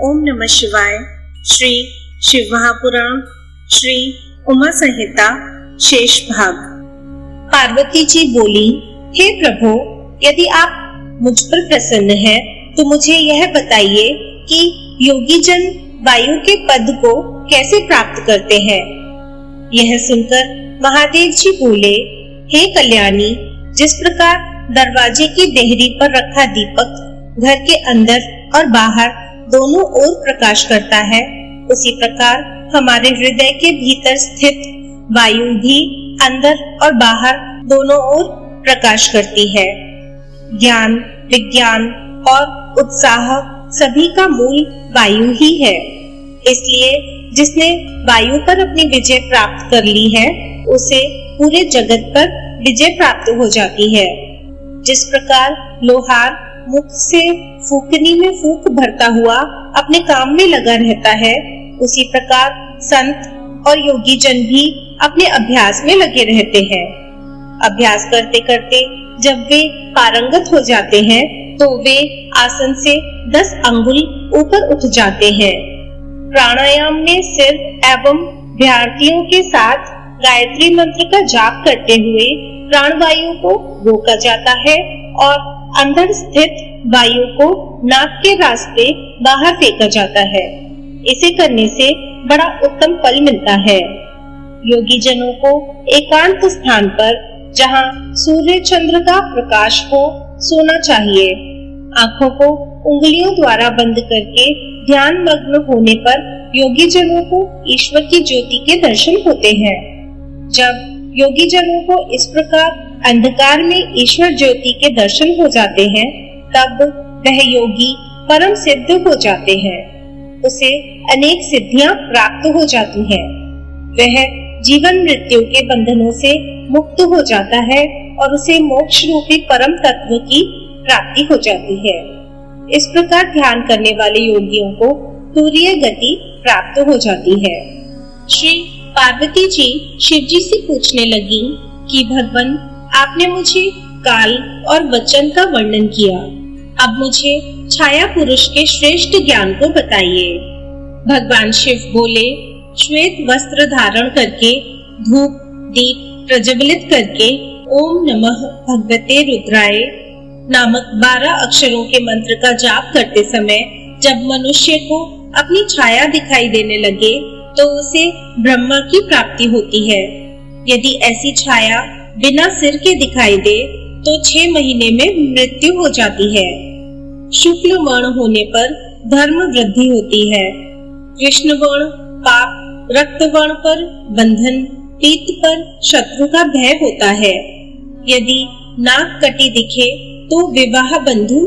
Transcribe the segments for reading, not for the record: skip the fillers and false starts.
ओम नमः शिवाय। श्री शिव महापुराण श्री उमा संहिता शेष भाग। पार्वती जी बोली, हे प्रभु, यदि आप मुझ पर प्रसन्न हैं, तो मुझे यह बताइए कि योगी जन वायु के पद को कैसे प्राप्त करते हैं। यह सुनकर महादेव जी बोले, हे कल्याणी, जिस प्रकार दरवाजे की देहरी पर रखा दीपक घर के अंदर और बाहर दोनों ओर प्रकाश करता है, उसी प्रकार हमारे हृदय के भीतर स्थित वायु भी अंदर और बाहर दोनों ओर प्रकाश करती है। ज्ञान, विज्ञान और उत्साह सभी का मूल वायु ही है। इसलिए जिसने वायु पर अपनी विजय प्राप्त कर ली है, उसे पूरे जगत पर विजय प्राप्त हो जाती है। जिस प्रकार लोहार मुख से फूकनी में फूक भरता हुआ अपने काम में लगा रहता है, उसी प्रकार संत और योगी जन भी अपने अभ्यास में लगे रहते हैं। अभ्यास करते करते जब वे पारंगत हो जाते हैं, तो वे आसन से 10 अंगुल ऊपर उठ जाते हैं। प्राणायाम में सिर एवं भ्रांतियों के साथ गायत्री मंत्र का जाप करते हुए प्राणवायु को रोका जाता है और अंदर स्थित वायु को नाक के रास्ते बाहर फेंका जाता है। इसे करने से बड़ा उत्तम फल मिलता है। योगी जनों को एकांत स्थान पर, जहाँ सूर्य चंद्र का प्रकाश हो, सोना चाहिए। आंखों को उंगलियों द्वारा बंद करके ध्यान मग्न होने पर योगी जनों को ईश्वर की ज्योति के दर्शन होते हैं। जब योगी जनों को इस प्रकार अंधकार में ईश्वर ज्योति के दर्शन हो जाते हैं, तब वह योगी परम सिद्ध हो जाते हैं। उसे अनेक सिद्धियां प्राप्त हो जाती हैं। वह जीवन मृत्यु के बंधनों से मुक्त हो जाता है और उसे मोक्ष रूपी परम तत्व की प्राप्ति हो जाती है। इस प्रकार ध्यान करने वाले योगियों को तुरीय गति प्राप्त हो जाती है। श्री पार्वती जी शिव जी से पूछने लगी कि भगवान, आपने मुझे काल और वचन का वर्णन किया, अब मुझे छाया पुरुष के श्रेष्ठ ज्ञान को बताइए। भगवान शिव बोले, श्वेत वस्त्र धारण करके, धूप दीप प्रज्वलित करके ओम नमः भगवते रुद्राय नामक 12 अक्षरों के मंत्र का जाप करते समय जब मनुष्य को अपनी छाया दिखाई देने लगे, तो उसे ब्रह्मा की प्राप्ति होती है। यदि ऐसी छाया बिना सिर के दिखाई दे, तो 6 महीने में मृत्यु हो जाती है। शुक्ल वर्ण होने पर धर्म वृद्धि होती है। कृष्ण वर्ण पाप, रक्त वर्ण पर बंधन, पीत पर शत्रु का भय होता है। यदि नाक कटी दिखे, तो विवाह बंधु,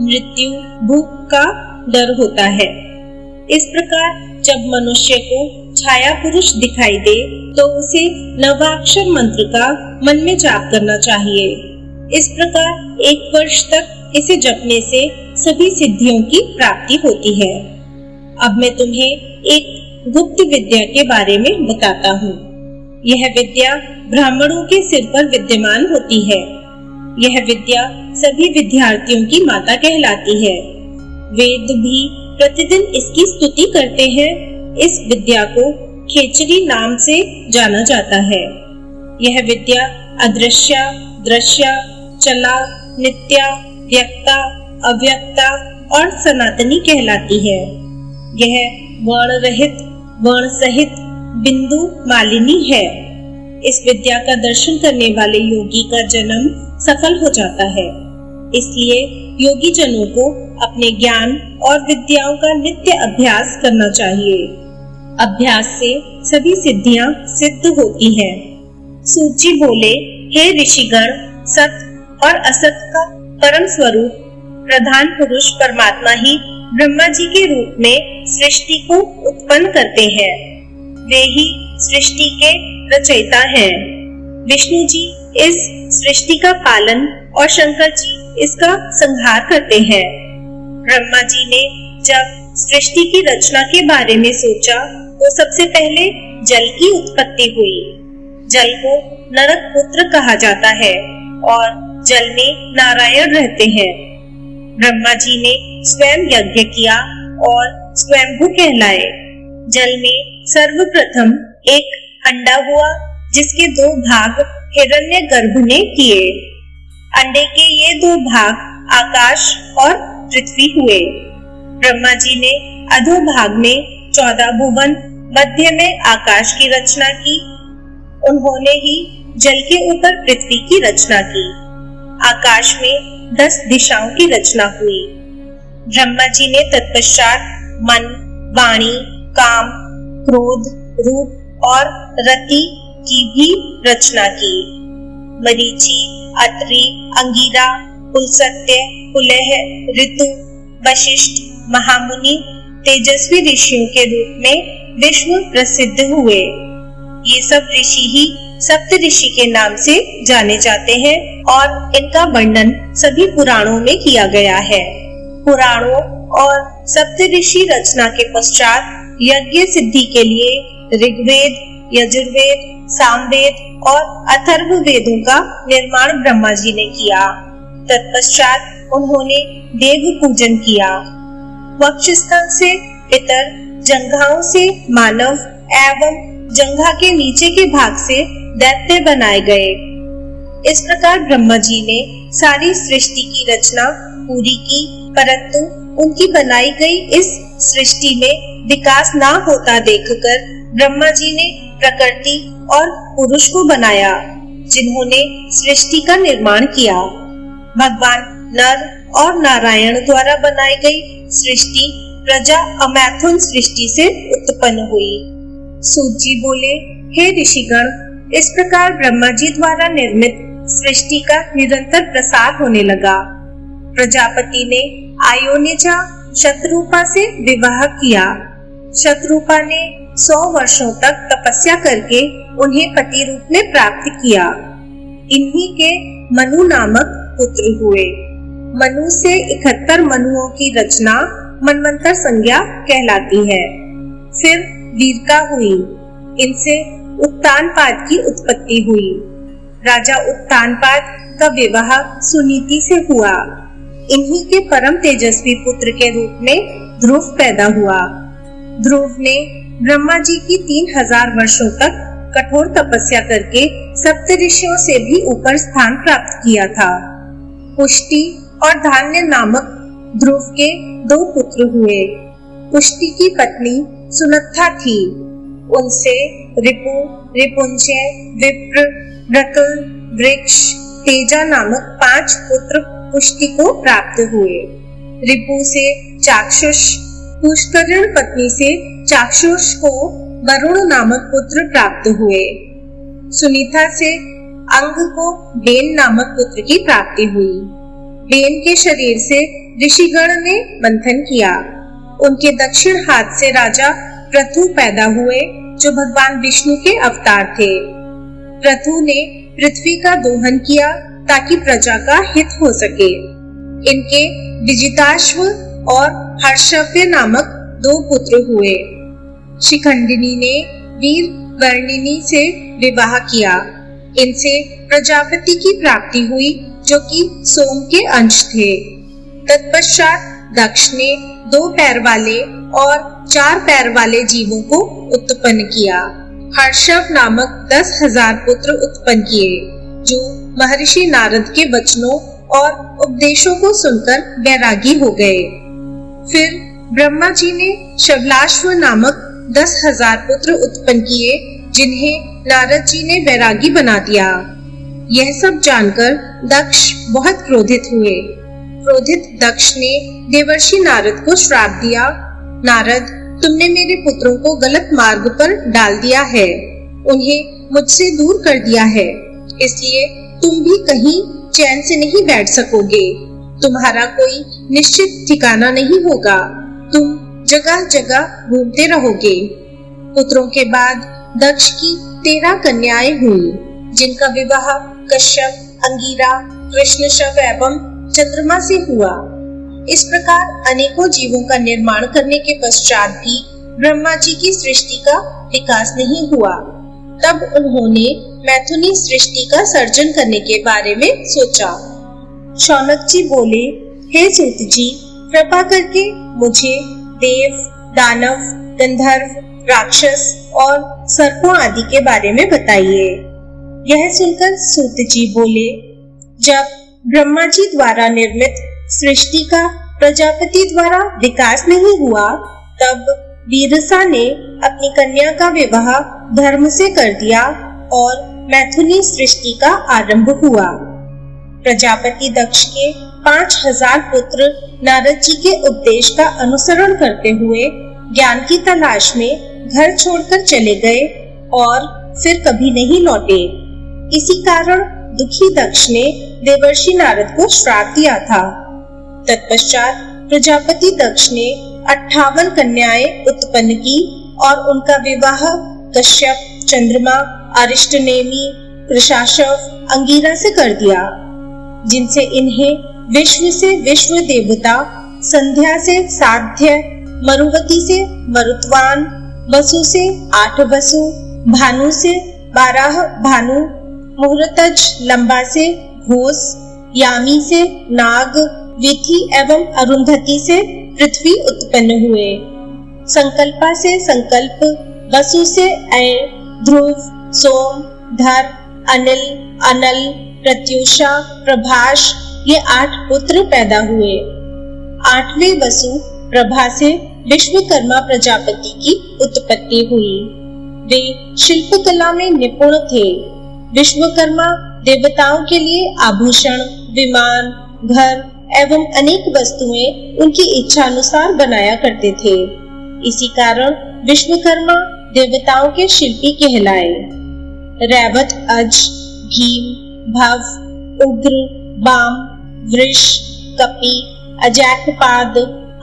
मृत्यु, भूख का डर होता है। इस प्रकार जब मनुष्य को छाया पुरुष दिखाई दे, तो उसे नवाक्षर मंत्र का मन में जाप करना चाहिए। इस प्रकार 1 वर्ष तक इसे जपने से सभी सिद्धियों की प्राप्ति होती है। अब मैं तुम्हें एक गुप्त विद्या के बारे में बताता हूँ। यह विद्या ब्राह्मणों के सिर पर विद्यमान होती है। यह विद्या सभी विद्यार्थियों की माता कहलाती है। वेद भी प्रतिदिन इसकी स्तुति करते हैं। इस विद्या को खेचरी नाम से जाना जाता है। यह विद्या अदृश्य, दृश्य, चला, नित्या, व्यक्ता, अव्यक्ता और सनातनी कहलाती है। यह वर्ण रहित, वर्ण सहित बिंदु मालिनी है। इस विद्या का दर्शन करने वाले योगी का जन्म सफल हो जाता है। इसलिए योगी जनों को अपने ज्ञान और विद्याओं का नित्य अभ्यास करना चाहिए। अभ्यास से सभी सिद्धियां सिद्ध होती हैं। सूत जी बोले, हे ऋषिगण, सत और असत का परम स्वरूप प्रधान पुरुष परमात्मा ही ब्रह्मा जी के रूप में सृष्टि को उत्पन्न करते हैं। वे ही सृष्टि के रचयिता हैं। विष्णु जी इस सृष्टि का पालन और शंकर जी इसका संहार करते हैं। ब्रह्मा जी ने जब सृष्टि की रचना के बारे में सोचा, तो सबसे पहले जल की उत्पत्ति हुई। जल को नरक पुत्र कहा जाता है और जल में नारायण रहते हैं। ब्रह्मा जी ने स्वयं यज्ञ किया और स्वयंभू कहलाए। जल में सर्वप्रथम एक अंडा हुआ जिसके 2 भाग हिरण्यगर्भ ने किए। अंडे के ये 2 भाग आकाश और पृथ्वी हुए। ब्रह्मा जी ने अधोभाग में 14 भुवन, मध्य में आकाश की रचना की। उन्होंने ही जल के ऊपर पृथ्वी की रचना की। आकाश में 10 दिशाओं की रचना हुई। ब्रह्मा जी ने तत्पश्चात मन, वाणी, काम, क्रोध, रूप और रति की भी रचना की। मरीचि, अत्रि, अंगिरा, पुलस्त्य, पुलह, ऋतु, वशिष्ठ, महामुनि तेजस्वी ऋषियों के रूप में विश्व प्रसिद्ध हुए। ये सब ऋषि ही सप्त ऋषि के नाम से जाने जाते हैं और इनका वर्णन सभी पुराणों में किया गया है। पुराणों और सप्त ऋषि रचना के पश्चात यज्ञ सिद्धि के लिए ऋग्वेद, यजुर्वेद, सामवेद और अथर्व वेदों का निर्माण ब्रह्मा जी ने किया। तत्पश्चात उन्होंने देव पूजन किया। वक्षस्थल से पितर, जंघाओं से मानव एवं जंघा के नीचे के भाग से दैत्य बनाए गए। इस प्रकार ब्रह्मा जी ने सारी सृष्टि की रचना पूरी की, परंतु उनकी बनाई गई इस सृष्टि में विकास ना होता देखकर ब्रह्मा जी ने प्रकृति और पुरुष को बनाया, जिन्होंने सृष्टि का निर्माण किया। भगवान नर और नारायण द्वारा बनाई गई सृष्टि प्रजा अमैथुन सृष्टि से उत्पन्न हुई। सूत जी बोले, हे ऋषिगण, इस प्रकार ब्रह्मा जी द्वारा निर्मित सृष्टि का निरंतर प्रसार होने लगा। प्रजापति ने आयोनिजा शतरूपा से विवाह किया। शतरूपा ने 100 वर्षों तक तपस्या करके उन्हें पति रूप में प्राप्त किया। इन्हीं के मनु नामक पुत्र हुए। मनु से 71 मनुओं की रचना मनवंतर संज्ञा कहलाती है। फिर वीरका हुई। इनसे उत्तानपाद की उत्पत्ति हुई। राजा उत्तानपाद का विवाह सुनीति से हुआ। इन्हीं के परम तेजस्वी पुत्र के रूप में ध्रुव पैदा हुआ। ध्रुव ने ब्रह्मा जी की 3000 वर्षों तक कठोर तपस्या करके सप्तऋषियों से भी ऊपर स्थान प्राप्त किया था। पुष्टि और धान्य नामक ध्रुव के 2 पुत्र हुए। पुष्टि की पत्नी सुनत्था थी। उनसे रिपु, रिपुंजय, विप्र, ब्रकल, वृक्ष, तेजा नामक 5 पुत्र पुष्टि को प्राप्त हुए। रिपु से चाक्षुष, पुष्करण पत्नी से चाक्षुष को वरुण नामक पुत्र प्राप्त हुए। सुनीता से अंग को बेन नामक पुत्र की प्राप्ति हुई। बेन के शरीर से ऋषिगण ने मंथन किया। उनके दक्षिण हाथ से राजा प्रथु पैदा हुए, जो भगवान विष्णु के अवतार थे। प्रथु ने पृथ्वी का दोहन किया ताकि प्रजा का हित हो सके। इनके विजिताश्व और हर्षव्य नामक 2 पुत्र हुए। शिखंडिनी ने वीर वर्णिनी से विवाह किया। इनसे प्रजापति की प्राप्ति हुई, जो कि सोम के अंश थे। तत्पश्चात दक्ष ने 2 पैर वाले और 4 पैर वाले जीवों को उत्पन्न किया। हर्षव नामक 10,000 पुत्र उत्पन्न किए, जो महर्षि नारद के वचनों और उपदेशों को सुनकर वैरागी हो गए। फिर ब्रह्मा जी ने शबलाश्व नामक 10,000 पुत्र उत्पन्न किए, जिन्हें नारद जी ने वैरागी बना दिया। यह सब जानकर दक्ष बहुत क्रोधित हुए। क्रोधित दक्ष ने देवर्षि नारद को श्राप दिया, नारद, तुमने मेरे पुत्रों को गलत मार्ग पर डाल दिया है, उन्हें मुझसे दूर कर दिया है, इसलिए तुम भी कहीं चैन से नहीं बैठ सकोगे। तुम्हारा कोई निश्चित ठिकाना नहीं होगा, तुम जगह जगह घूमते रहोगे। पुत्रों के बाद दक्ष की 13 कन्याएं हुई, जिनका विवाह कश्यप, अंगिरा, कृष्णशव एवं चंद्रमा से हुआ। इस प्रकार अनेकों जीवों का निर्माण करने के पश्चात भी ब्रह्मा जी की सृष्टि का विकास नहीं हुआ। तब उन्होंने मैथुनी सृष्टि का सर्जन करने के बारे में सोचा। शौनक जी बोले, हे सूत जी, कृपा करके मुझे देव, दानव, गंधर्व, राक्षस और सर्पों आदि के बारे में बताइए। यह सुनकर सूत जी बोले, जब ब्रह्मा जी द्वारा निर्मित सृष्टि का प्रजापति द्वारा विकास नहीं हुआ, तब वीरसा ने अपनी कन्या का विवाह धर्म से कर दिया और मैथुनी सृष्टि का आरंभ हुआ। प्रजापति दक्ष के 5000 पुत्र नारद जी के उपदेश का अनुसरण करते हुए ज्ञान की तलाश में घर छोड़कर चले गए और फिर कभी नहीं लौटे। इसी कारण दुखी दक्ष ने देवर्षि नारद को श्राप दिया था। तत्पश्चात प्रजापति दक्ष ने 58 कन्याएं उत्पन्न की और उनका विवाह कश्यप, चंद्रमा, अरिष्टनेमि, कृशाशव, अंगिरा से कर दिया, जिनसे इन्हें विश्व से विश्व देवता, संध्या से साध्य, मरुवती से मरुत्वान, वसु से 8 वसु, भानु से 12 भानु, मुहूर्तज लंबा से घोष, यामी से नाग, विथि एवं अरुंधति से पृथ्वी उत्पन्न हुए। संकल्पा से संकल्प, वसु से ऐ, ध्रुव, सोम, धर, अनिल, अनल, प्रत्युषा, प्रभाष, ये 8 पुत्र पैदा हुए। 8वें वसु प्रभा से विश्वकर्मा प्रजापति की उत्पत्ति हुई। वे शिल्पकला में निपुण थे। विश्वकर्मा देवताओं के लिए आभूषण, विमान, घर एवं अनेक वस्तुएं उनकी इच्छा अनुसार बनाया करते थे। इसी कारण विश्वकर्मा देवताओं के शिल्पी कहलाए। रैवत, अज, भीम, भव, उग्र, बाम, वृष, कपि, अजैकपाद,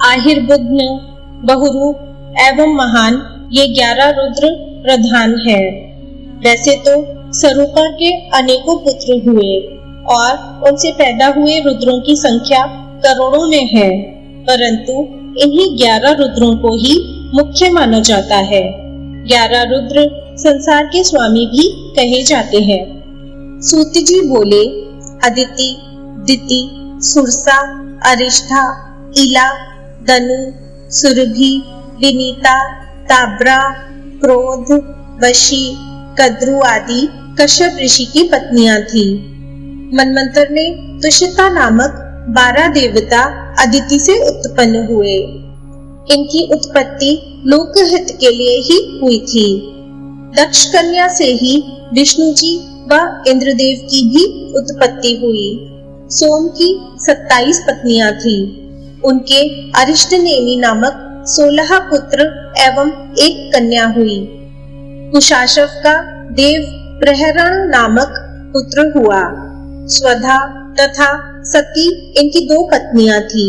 आहिर्बुध्न, बहुरूप एवं महान, ये 11 रुद्र प्रधान हैं। वैसे तो सरूपा के अनेकों पुत्र हुए और उनसे पैदा हुए रुद्रों की संख्या करोड़ों में है, परंतु इन्हीं 11 रुद्रों को ही मुख्य माना जाता है। 11 रुद्र संसार के स्वामी भी कहे जाते हैं। सूत जी बोले, अदिति, दिति, सुरसा, अरिष्ठा, इला, दनु, सुरभि, विनीता, ताब्रा, क्रोध, वशी, कद्रु आदि कश्यप ऋषि की पत्नियां थी। मनमंत्र में तुषिता नामक 12 देवता अदिति से उत्पन्न हुए। इनकी उत्पत्ति लोकहित के लिए ही हुई थी। दक्ष कन्या से ही विष्णु जी व इंद्रदेव की भी उत्पत्ति हुई। सोम की 27 पत्नियां थी। उनके अरिष्टनेमि नामक 16 पुत्र एवं 1 कन्या हुई। कुशाशव का देव प्रहरण नामक पुत्र हुआ। स्वधा तथा सती इनकी 2 पत्नियां थी।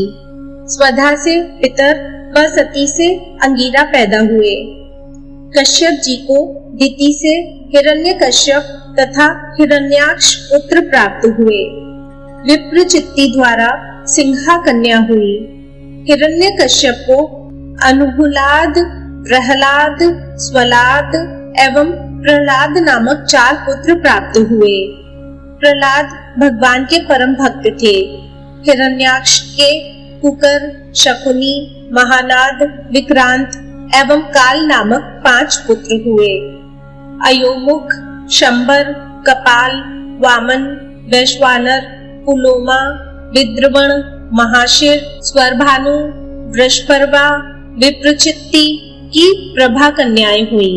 स्वधा से पितर व सती से अंगिरा पैदा हुए। कश्यप जी को दिति से हिरण्यकश्यप तथा हिरण्याक्ष पुत्र प्राप्त हुए। विप्रचित्ति द्वारा सिंहा कन्या हुई। हिरण्यकश्यप को अनुहुलाद, प्रहलाद, स्वलाद एवं प्रहलाद नामक 4 पुत्र प्राप्त हुए। प्रहलाद भगवान के परम भक्त थे। हिरण्याक्ष के कुकर, शकुनी, महानाद, विक्रांत एवं काल नामक 5 पुत्र हुए। अयोमुख, शंबर, कपाल, वामन, वैश्वानर, पुलोमा, विद्रवण, महाशिर, स्वरभानु, वृषपर्वा, विप्रचित्ति की प्रभा कन्याएं हुई।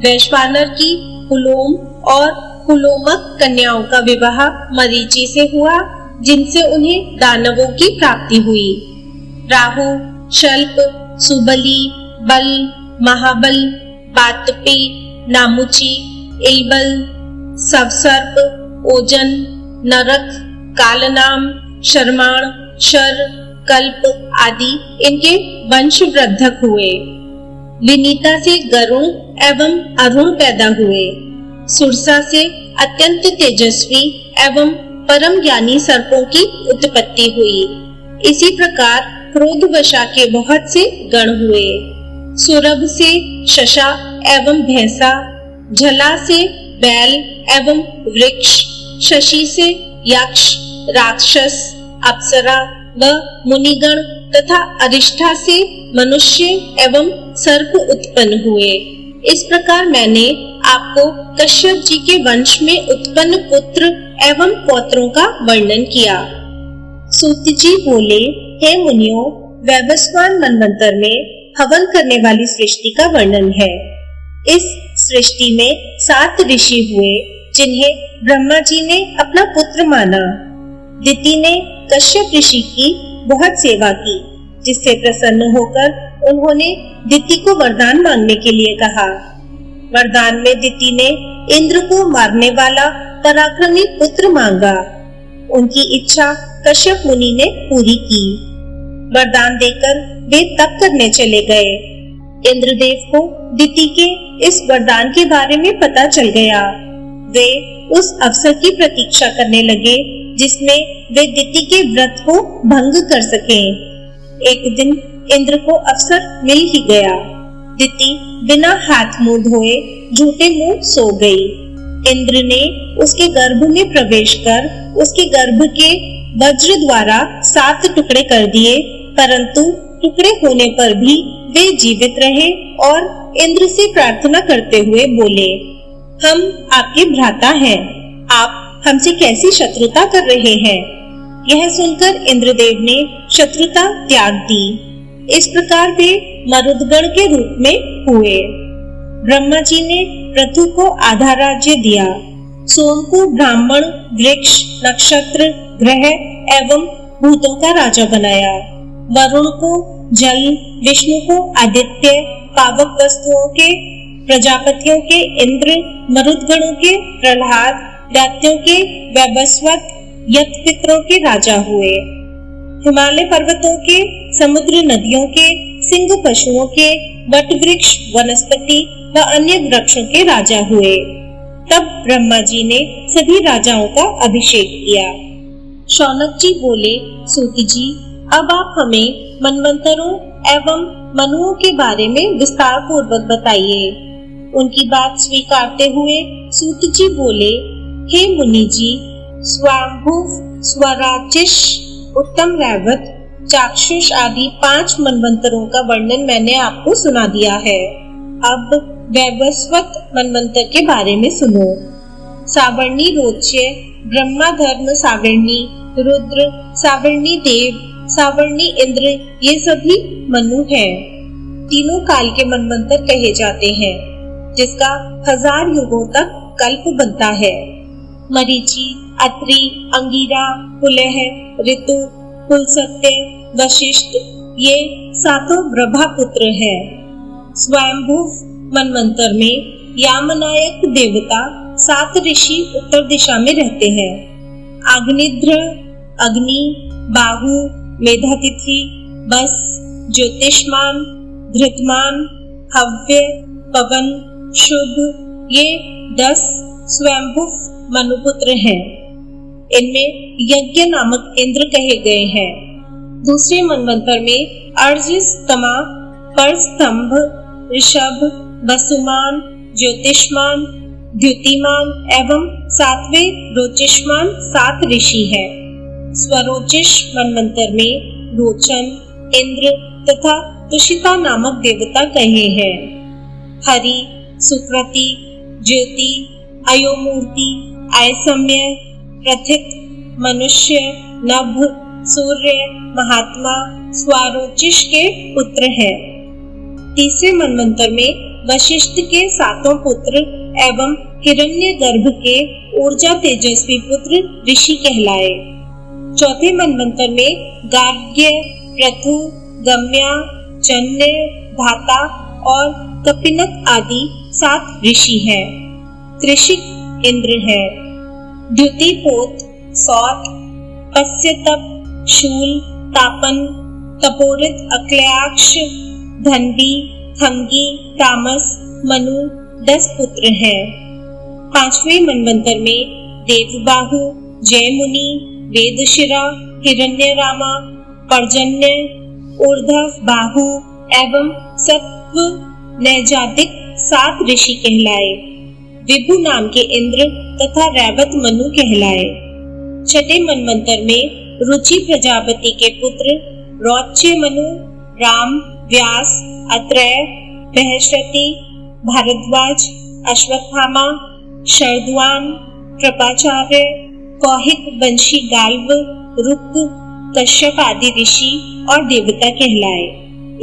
वैश्वानर की पुलोम और पुलोमक कन्याओं का विवाह मरीचि से हुआ, जिनसे उन्हें दानवों की प्राप्ति हुई। राहु, शल्प, सुबली, बल, महाबल, बातपी, नामुची, इलबल, सवसर्प, ओजन, नरक, कालनाम, शर्माण, शर, कल्प आदि इनके वंश वृद्धक हुए। विनीता से गरुण एवं अरुण पैदा हुए। सुरसा से अत्यंत तेजस्वी एवं परम ज्ञानी सर्पों की उत्पत्ति हुई। इसी प्रकार क्रोधवशा के बहुत से गण हुए। सुरभ से शशा एवं भैंसा, झला से बैल एवं वृक्ष, शशि से यक्ष, राक्षस, अप्सरा, व मुनिगण तथा अरिष्ठा से मनुष्य एवं सर्प उत्पन्न हुए। इस प्रकार मैंने आपको कश्यप जी के वंश में उत्पन्न पुत्र एवं पौत्रों का वर्णन किया। सूत जी बोले, हे मुनियों, वैवस्वान मनवंतर में हवन करने वाली सृष्टि का वर्णन है। इस सृष्टि में 7 ऋषि हुए जिन्हें ब्रह्मा जी ने अपना पुत्र माना। दिति ने कश्यप ऋषि की बहुत सेवा की, जिससे प्रसन्न होकर उन्होंने दिति को वरदान मांगने के लिए कहा। वरदान में दिति ने इंद्र को मारने वाला पराक्रमी पुत्र मांगा। उनकी इच्छा कश्यप मुनि ने पूरी की। वरदान देकर वे तप करने चले गए। इंद्रदेव को दिति के इस वरदान के बारे में पता चल गया। वे उस अवसर की प्रतीक्षा करने लगे जिसमें वे दिति के व्रत को भंग कर सकें। एक दिन इंद्र को अवसर मिल ही गया। दिति बिना हाथ मुंह धोए झूठे मुंह सो गई। इंद्र ने उसके गर्भ में प्रवेश कर उसके गर्भ के वज्र द्वारा 7 टुकड़े कर दिए, परंतु टुकड़े होने पर भी वे जीवित रहे और इंद्र से प्रार्थना करते हुए बोले, हम आपके भ्राता हैं, आप हमसे कैसी शत्रुता कर रहे हैं। यह सुनकर इंद्रदेव ने शत्रुता त्याग दी। इस प्रकार वे मरुदगण के रूप में हुए। ब्रह्मा जी ने पृथु को आधा राज्य दिया, सोम को ब्राह्मण, वृक्ष, नक्षत्र, ग्रह एवं भूतों का राजा बनाया, वरुण को जल, विष्णु को आदित्य, पावक वस्तुओं के प्रजापतियों के इंद्र, मरुदगणों के प्रहलाद, दैत्यों के वैवस्वत, यत पितरों के राजा हुए। हिमालय पर्वतों के, समुद्र नदियों के, सिंह पशुओं के, वट वृक्ष, वनस्पति व अन्य वृक्षों के राजा हुए। तब ब्रह्मा जी ने सभी राजाओं का अभिषेक किया। शौनक जी बोले, सूत जी, अब आप हमें मनवंतरों एवं मनुओं के बारे में विस्तार पूर्वक बताइए। उनकी बात स्वीकारते हुए सूत जी बोले, हे मुनि जी, स्वांभुव, स्वराचिष, उत्तम रैवत, चाक्षुष आदि 5 मनवंतरों का वर्णन मैंने आपको सुना दिया है। अब वैवस्वत मनवंतर के बारे में सुनो। सावर्णी रोच्य, ब्रह्मा धर्म सावर्णी, रुद्र, सावर्णी देव, सावर्णी इंद्र, ये सभी मनु हैं। तीनों काल के मनवंतर कहे जाते हैं, जिसका 1000 युगों तक कल्प बनता है। मरीचि, अत्रि, अंगिरा, पुलह, ऋतु, कुलसत्य, वशिष्ठ, ये 7 ब्रह्मा पुत्र हैं। स्वयंभुव मनवंतर में यामनायक देवता 7 ऋषि उत्तर दिशा में रहते हैं। अग्निध्र, अग्नि, बाहु, मेधातिथि, बस, ज्योतिष्मान, धृतमान, हव्य, पवन, शुभ, ये 10 स्वयंभुव मनुपुत्र हैं। इनमें यज्ञ नामक इंद्र कहे गए हैं। दूसरे मनवंतर में अर्जिस्तमा, परस्तंभ, ऋषभ, वसुमान, ज्योतिष्मान, द्युतिमान एवं 7वें रोचिष्मान 7 ऋषि हैं। स्वरोचिष मनवंतर में रोचन, इंद्र तथा तुषिता नामक देवता कहे हैं। हरि, सुकृति, ज्योति, अयोमूर्ति, आयसम्य, प्रथित, मनुष्य, नभ, सूर्य, महात्मा, स्वारोचिष के पुत्र हैं। तीसरे मनवंतर में वशिष्ठ के 7 पुत्र एवं हिरण्यगर्भ के ऊर्जा तेजस्वी पुत्र ऋषि कहलाए। चौथे मनवंतर में गार्ग्य, पृथु, गम्या, जन्य, धाता और कपिनक आदि 7 ऋषि हैं। त्रिशिक इंद्र है। द्युतिपोत, सौत, पस्यतप, शूल, तापन, तपोरित, अक्लयाक्ष, धन्वी, खंगी, तामस, मनु 10 पुत्र हैं। 5वें मनवंतर में देवबाहु, जयमुनि, वेदशिरा, हिरण्यरामा, पर्जन्य, ऊर्ध्व बाहु एवं सत्व नैजातिक 7 ऋषि कहलाए। विभु नाम के इंद्र तथा रैवत मनु कहलाए। छठे मनवंतर में रुचि प्रजापति के पुत्र रौच्य मनु, राम, व्यास, अत्रेय, बृहस्पति, भारद्वाज, अश्वत्थामा, शरद्वान, कृपाचार्य, कौहिक वंशी गाल्व, रुक, कश्यप आदि ऋषि और देवता कहलाए।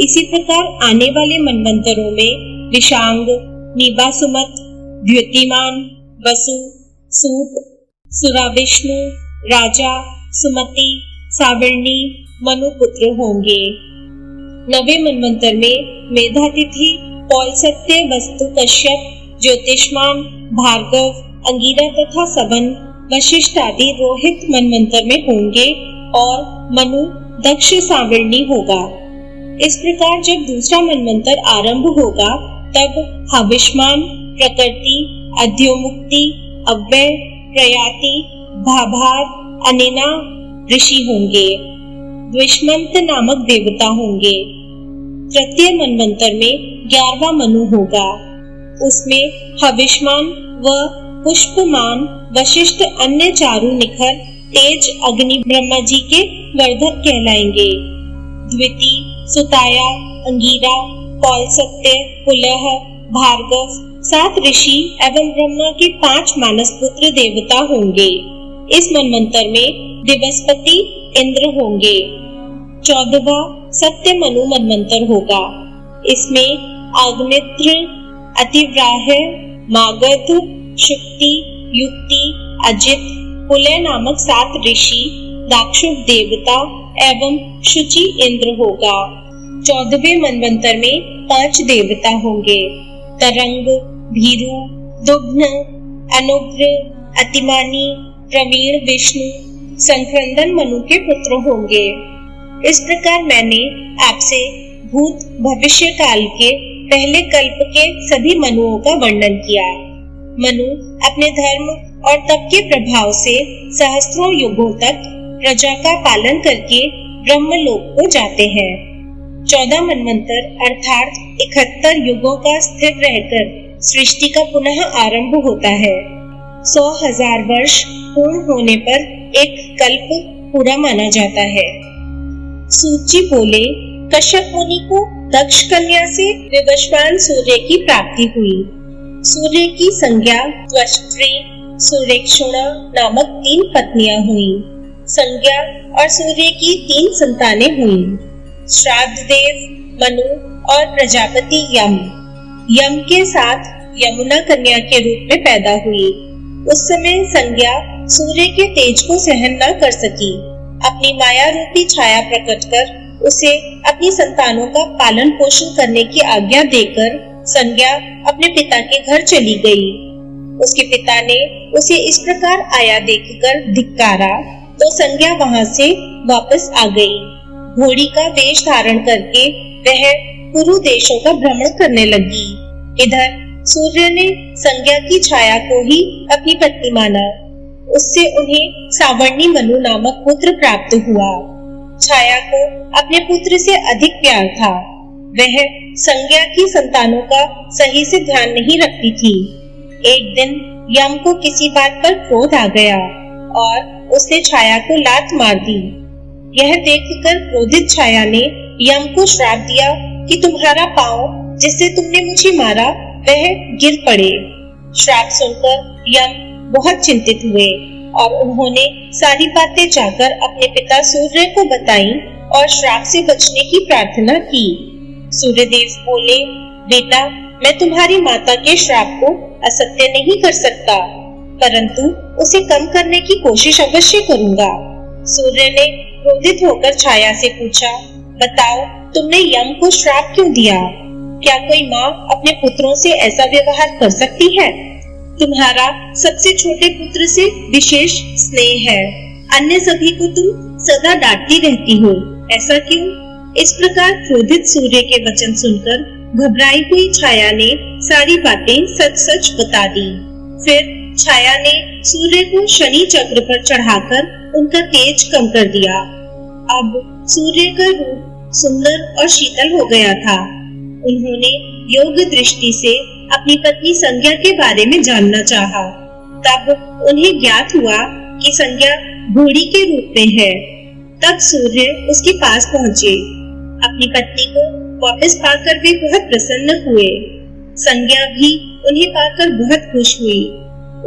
इसी प्रकार आने वाले मनवंतरों में विशांग, नीबासुमत, द्युतिमान, वसु, सूत, सुराविष्णु, राजा, सुमति, सावर्णी, मनुपुत्र होंगे। नवे मनवंतर में मेधातिथि, पौलसत्य, वस्तु, कश्यप, ज्योतिष्मान, भार्गव, अंगिरा तथा सवन, वशिष्ठ आदि रोहित मनवंतर में होंगे और मनु दक्ष सावर्णी होगा। इस प्रकार जब दूसरा मनवंतर आरंभ होगा तब हविष्मान, प्रकृति, अध्योमुक्ति, अव्यय, प्रयाति, भाभार, अनिना ऋषि होंगे। द्विष्मंत नामक देवता होंगे। तृतीय मनवंतर में 11वां मनु होगा। उसमें हविष्मान व पुष्पमान, वशिष्ठ, अन्य चारु निखर, तेज, अग्नि ब्रह्मा जी के वर्धक कहलाएंगे। द्वितीय, सुताया, अंगीरा, पौलसत्य, पुलह, भार्गव, 7 ऋषि एवं ब्रह्मा के 5 मानस पुत्र देवता होंगे। इस मनवंतर में दिवसपति इंद्र होंगे। 14वां सत्य मनु मनवंतर होगा। इसमें अग्नित्र, अतिव्राह्य, मागध, शुक्ति, युक्ति, अजित, पुलय नामक 7 ऋषि, दाक्षुक देवता एवं शुचि इंद्र होगा। 14वें मनवंतर में 5 देवता होंगे। तरंग, भीरु, दुग्न, अनुग्र, अतिमानी, प्रवीण, विष्णु, संक्रंदन मनु के पुत्र होंगे। इस प्रकार मैंने आपसे भूत भविष्य काल के पहले कल्प के सभी मनुओं का वर्णन किया। मनु अपने धर्म और तप के प्रभाव से सहस्त्रों युगों तक प्रजा का पालन करके ब्रह्मलोक को जाते हैं। 14 मनवंतर अर्थात 71 युगों का स्थिर रहकर सृष्टि का पुनः आरंभ होता है। 100,000 वर्ष पूर्ण होने पर एक कल्प पूरा माना जाता है। सूची बोले, कश्यप मुनि को दक्ष कन्या से विवस्वान सूर्य की प्राप्ति हुई। सूर्य की संज्ञा त्वष्ट्री, सूर्यक्षुणा नामक 3 पत्नियां हुई। संज्ञा और सूर्य की 3 संतानें हुई। श्राद्ध देव, मनु और प्रजापति यम। यम के साथ यमुना कन्या के रूप में पैदा हुई। उस समय संज्ञा सूर्य के तेज को सहन न कर सकी। अपनी माया रूपी छाया प्रकट कर उसे अपनी संतानों का पालन पोषण करने की आज्ञा देकर संज्ञा अपने पिता के घर चली गई। उसके पिता ने उसे इस प्रकार आया देखकर धिक्कारा तो संज्ञा वहां से वापस आ गई। घोड़ी का वेश धारण करके वह कुरु देशों का भ्रमण करने लगी। इधर सूर्य ने संज्ञा की छाया को ही अपनी पत्नी माना। उससे उन्हें सावर्णी मनु नामक पुत्र प्राप्त हुआ। छाया को अपने पुत्र से अधिक प्यार था। वह संज्ञा की संतानों का सही से ध्यान नहीं रखती थी। एक दिन यम को किसी बात पर क्रोध आ गया और उसने छाया को लात मार दी। यह देखकर क्रोधित छाया ने यम को श्राप दिया कि तुम्हारा पांव जिससे तुमने मुझे मारा वह गिर पड़े। श्राप सुनकर यम बहुत चिंतित हुए और उन्होंने सारी बातें जाकर अपने पिता सूर्य को बताई और श्राप से बचने की प्रार्थना की। सूर्यदेव बोले, बेटा, मैं तुम्हारी माता के श्राप को असत्य नहीं कर सकता, परंतु उसे कम करने की कोशिश अवश्य करूंगा। सूर्य ने क्रोधित होकर छाया से पूछा, बताओ, तुमने यम को श्राप क्यों दिया? क्या कोई माँ अपने पुत्रों से ऐसा व्यवहार कर सकती है? तुम्हारा सबसे छोटे पुत्र से विशेष स्नेह है, अन्य सभी को तुम सदा डांटती रहती हो, ऐसा क्यों? इस प्रकार क्रोधित सूर्य के वचन सुनकर घबराई हुई छाया ने सारी बातें सच सच बता दी। फिर छाया ने सूर्य को शनि चक्र पर चढ़ाकर उनका तेज कम कर दिया। अब सूर्य का रूप सुंदर और शीतल हो गया था। उन्होंने योग दृष्टि से अपनी पत्नी संज्ञा के बारे में जानना चाहा। तब उन्हें ज्ञात हुआ कि संज्ञा घोड़ी के रूप में है तब सूर्य उसके पास पहुँचे। अपनी पत्नी को वापस पाकर वे बहुत प्रसन्न हुए। संज्ञा भी उन्हें पाकर बहुत खुश हुई।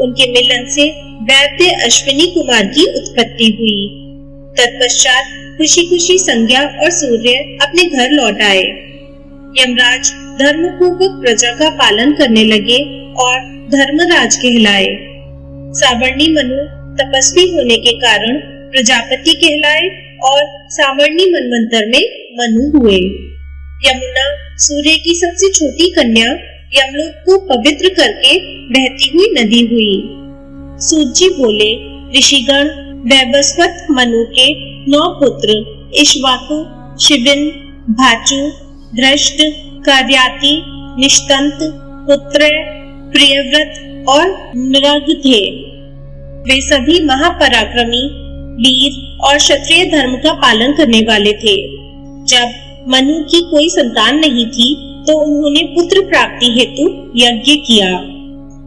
उनके मिलन से वैद्य अश्विनी कुमार की उत्पत्ति हुई। तत्पश्चात खुशी खुशी संज्ञा और सूर्य अपने घर लौट आए। यमराज धर्मपूर्वक प्रजा का पालन करने लगे और धर्मराज कहलाए। सावर्णी मनु तपस्वी होने के कारण प्रजापति कहलाए और सावर्णी मनवंतर में मनु हुए। यमुना सूर्य की सबसे छोटी कन्या यमलोक को पवित्र करके बहती हुई नदी हुई। सूत जी बोले, ऋषिगण वैवस्वत मनु के 9 पुत्र इक्ष्वाकु, शिबिन, भाचु, धृष्ट, कार्याति, निष्तंत, पुत्र, प्रियव्रत और मृग थे। वे सभी महापराक्रमी, वीर और क्षत्रिय धर्म का पालन करने वाले थे। जब मनु की कोई संतान नहीं थी तो उन्होंने पुत्र प्राप्ति हेतु यज्ञ किया।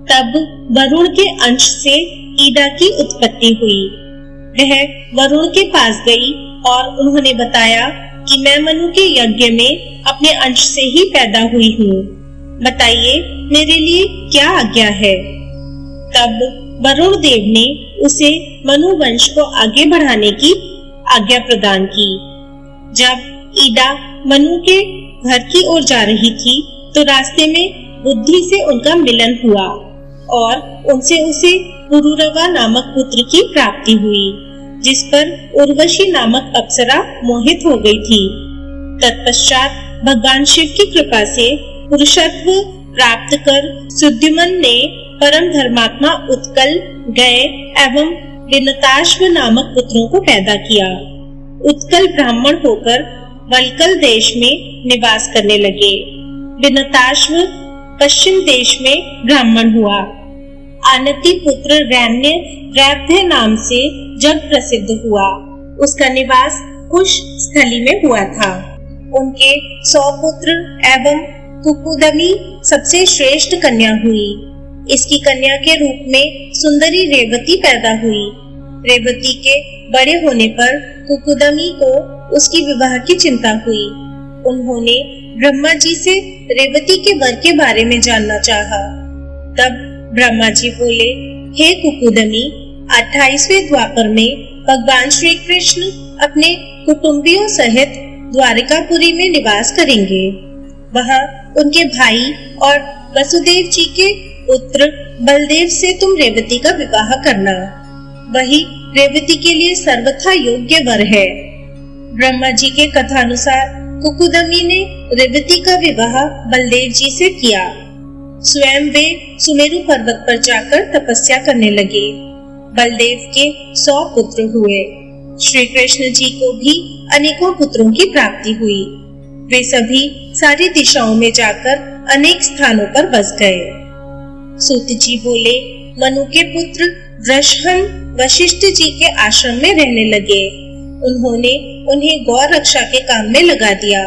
तब वरुण के अंश से ईदा की उत्पत्ति हुई। वह वरुण के पास गई और उन्होंने बताया कि मैं मनु के यज्ञ में अपने अंश से ही पैदा हुई हूँ। बताइए मेरे लिए क्या आज्ञा है। तब वरुण देव ने उसे मनु वंश को आगे बढ़ाने की आज्ञा प्रदान की। जब ईदा मनु के घर की ओर जा रही थी तो रास्ते में बुद्धि से उनका मिलन हुआ और उनसे उसे पुरुरवा नामक पुत्र की प्राप्ति हुई, जिस पर उर्वशी नामक अप्सरा मोहित हो गई थी। तत्पश्चात भगवान शिव की कृपा से पुरुषत्व प्राप्त कर सुद्युमन ने परम धर्मात्मा उत्कल, गय एवं विनताश्व नामक पुत्रों को पैदा किया। उत्कल ब्राह्मण होकर वल्कल देश में निवास करने लगे। विनताश्व पश्चिम देश में ब्राह्मण हुआ। आनति पुत्र रैन्य रैभ्य नाम से जग प्रसिद्ध हुआ। उसका निवास कुश स्थली में हुआ था। उनके 100 पुत्र एवं कुकुदमी सबसे श्रेष्ठ कन्या हुई। इसकी कन्या के रूप में सुंदरी रेवती पैदा हुई। रेवती के बड़े होने पर कुकुदमी को उसकी विवाह की चिंता हुई। उन्होंने ब्रह्मा जी से रेवती के वर के बारे में जानना चाहा। तब ब्रह्मा जी बोले, हे कुकुदमी, 28वें द्वापर में भगवान श्री कृष्ण अपने कुटुंबियों सहित द्वारिकापुरी में निवास करेंगे। वहाँ उनके भाई और वसुदेव जी के पुत्र बलदेव से तुम रेवती का विवाह करना। वही रेवती के लिए सर्वथा योग्य वर है। ब्रह्मा जी के कथानुसार कुकुदमी ने रेवती का विवाह बलदेव जी से किया। स्वयं वे सुमेरु पर्वत पर जाकर तपस्या करने लगे। बलदेव के 100 पुत्र हुए। श्री कृष्ण जी को भी अनेकों पुत्रों की प्राप्ति हुई। वे सभी सारी दिशाओं में जाकर अनेक स्थानों पर बस गए। सूत जी बोले, मनु के पुत्र वृषहन वशिष्ठ जी के आश्रम में रहने लगे। उन्होंने उन्हें गौ रक्षा के काम में लगा दिया।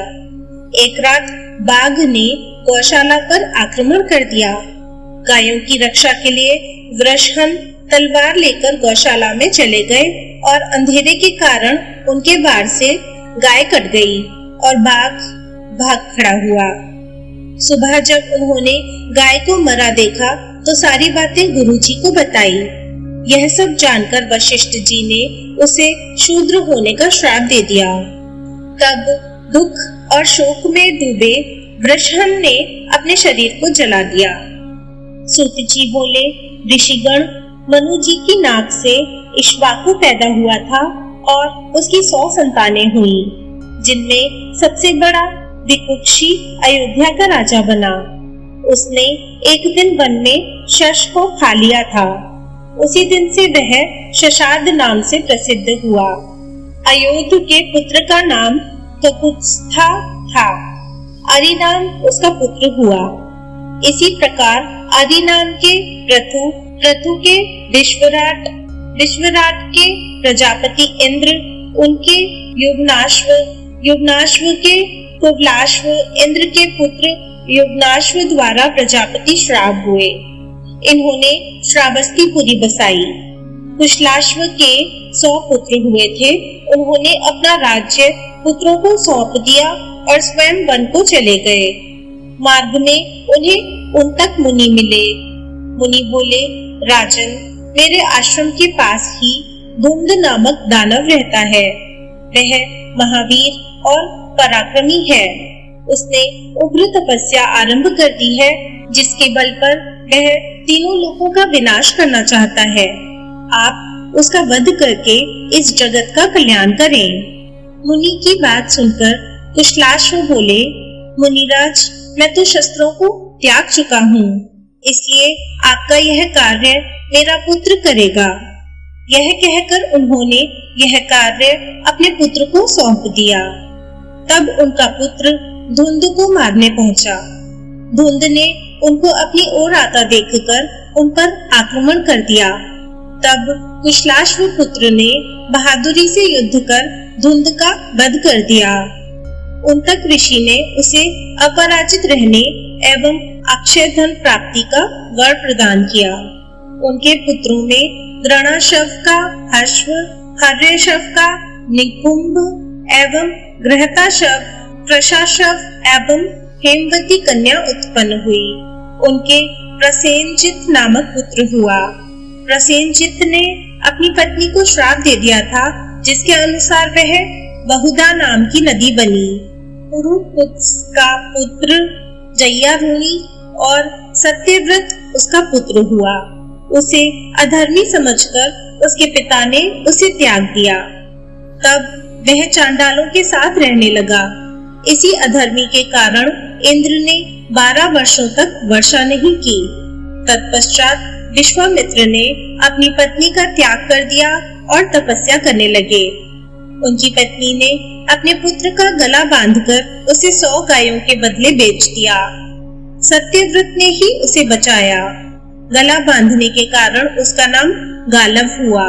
एक रात बाघ ने गौशाला पर आक्रमण कर दिया। गायों की रक्षा के लिए वृषहन तलवार लेकर गौशाला में चले गए और अंधेरे के कारण उनके बाड़ से गाय कट गई और बाघ भाग खड़ा हुआ। सुबह जब उन्होंने गाय को मरा देखा तो सारी बातें गुरुजी को बताई। यह सब जानकर वशिष्ठ जी ने उसे शूद्र होने का श्राप दे दिया। तब दुख और शोक में डूबे वृषहन ने अपने शरीर को जला दिया। सूत जी बोले, ऋषिगण, मनु जी की नाक से इक्ष्वाकु पैदा हुआ था और उसकी 100 संतानें हुई, जिनमें सबसे बड़ा विकुक्षी अयोध्या का राजा बना। उसने एक दिन वन में शश को खा लिया था। उसी दिन से वह शशाद नाम से प्रसिद्ध हुआ। अयोध्या के पुत्र का नाम ककुत्स्था था। अरि नाम उसका पुत्र हुआ। इसी प्रकार आदि नाम के प्रथु, प्रथु के विश्वराट, विश्वराट के प्रजापति इंद्र, उनके युग्नाश्व, युग्नाश्व के कुबलाश्व, इंद्र के पुत्र युग्नाश्व द्वारा प्रजापति श्राव हुए। इन्होंने श्रावस्तीपुरी बसाई। कुशलाश्व के 100 पुत्र हुए थे। उन्होंने अपना राज्य पुत्रों को सौंप दिया और स्वयं वन को चले गए। मार्ग में उन्हें उन तक मुनि मिले। मुनि बोले, राजन, मेरे आश्रम के पास ही धुंध नामक दानव रहता है। वह महावीर और पराक्रमी है। उसने उग्र तपस्या आरंभ कर दी है, जिसके बल पर वह तीनों लोगों का विनाश करना चाहता है। आप उसका वध करके इस जगत का कल्याण करें। मुनि की बात सुनकर कुशलाश्व बोले, मुनिराज, मैं तो शस्त्रों को त्याग चुका हूँ, इसलिए आपका यह कार्य मेरा पुत्र करेगा। यह कहकर उन्होंने यह कार्य अपने पुत्र को सौंप दिया। तब उनका पुत्र धुंध को मारने पहुंचा। धुंध ने उनको अपनी ओर आता देखकर उन पर आक्रमण कर दिया। तब कुशलाश्व पुत्र ने बहादुरी से युद्ध कर धुंध का वध कर दिया। उन तक ऋषि ने उसे अपराजित रहने एवं अक्षय धन प्राप्ति का वर प्रदान किया। उनके पुत्रों में द्रोणाशव का हर्ष, हर्यशव का निकुंभ एवं गृहताशव, प्रशाशव एवं हेमवती कन्या उत्पन्न हुई। उनके प्रसेनजित नामक पुत्र हुआ। प्रसेनजित ने अपनी पत्नी को श्राप दे दिया था, जिसके अनुसार वह बहुधा नाम की नदी बनी। पुरुपुत्स का पुत्र जयारुणी और सत्यव्रत उसका पुत्र हुआ। उसे अधर्मी समझकर उसके पिता ने उसे त्याग दिया। तब वह चांडालों के साथ रहने लगा। इसी अधर्मी के कारण इंद्र ने 12 वर्षों तक वर्षा नहीं की। तत्पश्चात विश्वामित्र ने अपनी पत्नी का त्याग कर दिया और तपस्या करने लगे। उनकी पत्नी ने अपने पुत्र का गला बांधकर उसे 100 गायों के बदले बेच दिया। सत्यव्रत ने ही उसे बचाया। गला बांधने के कारण उसका नाम गालव हुआ।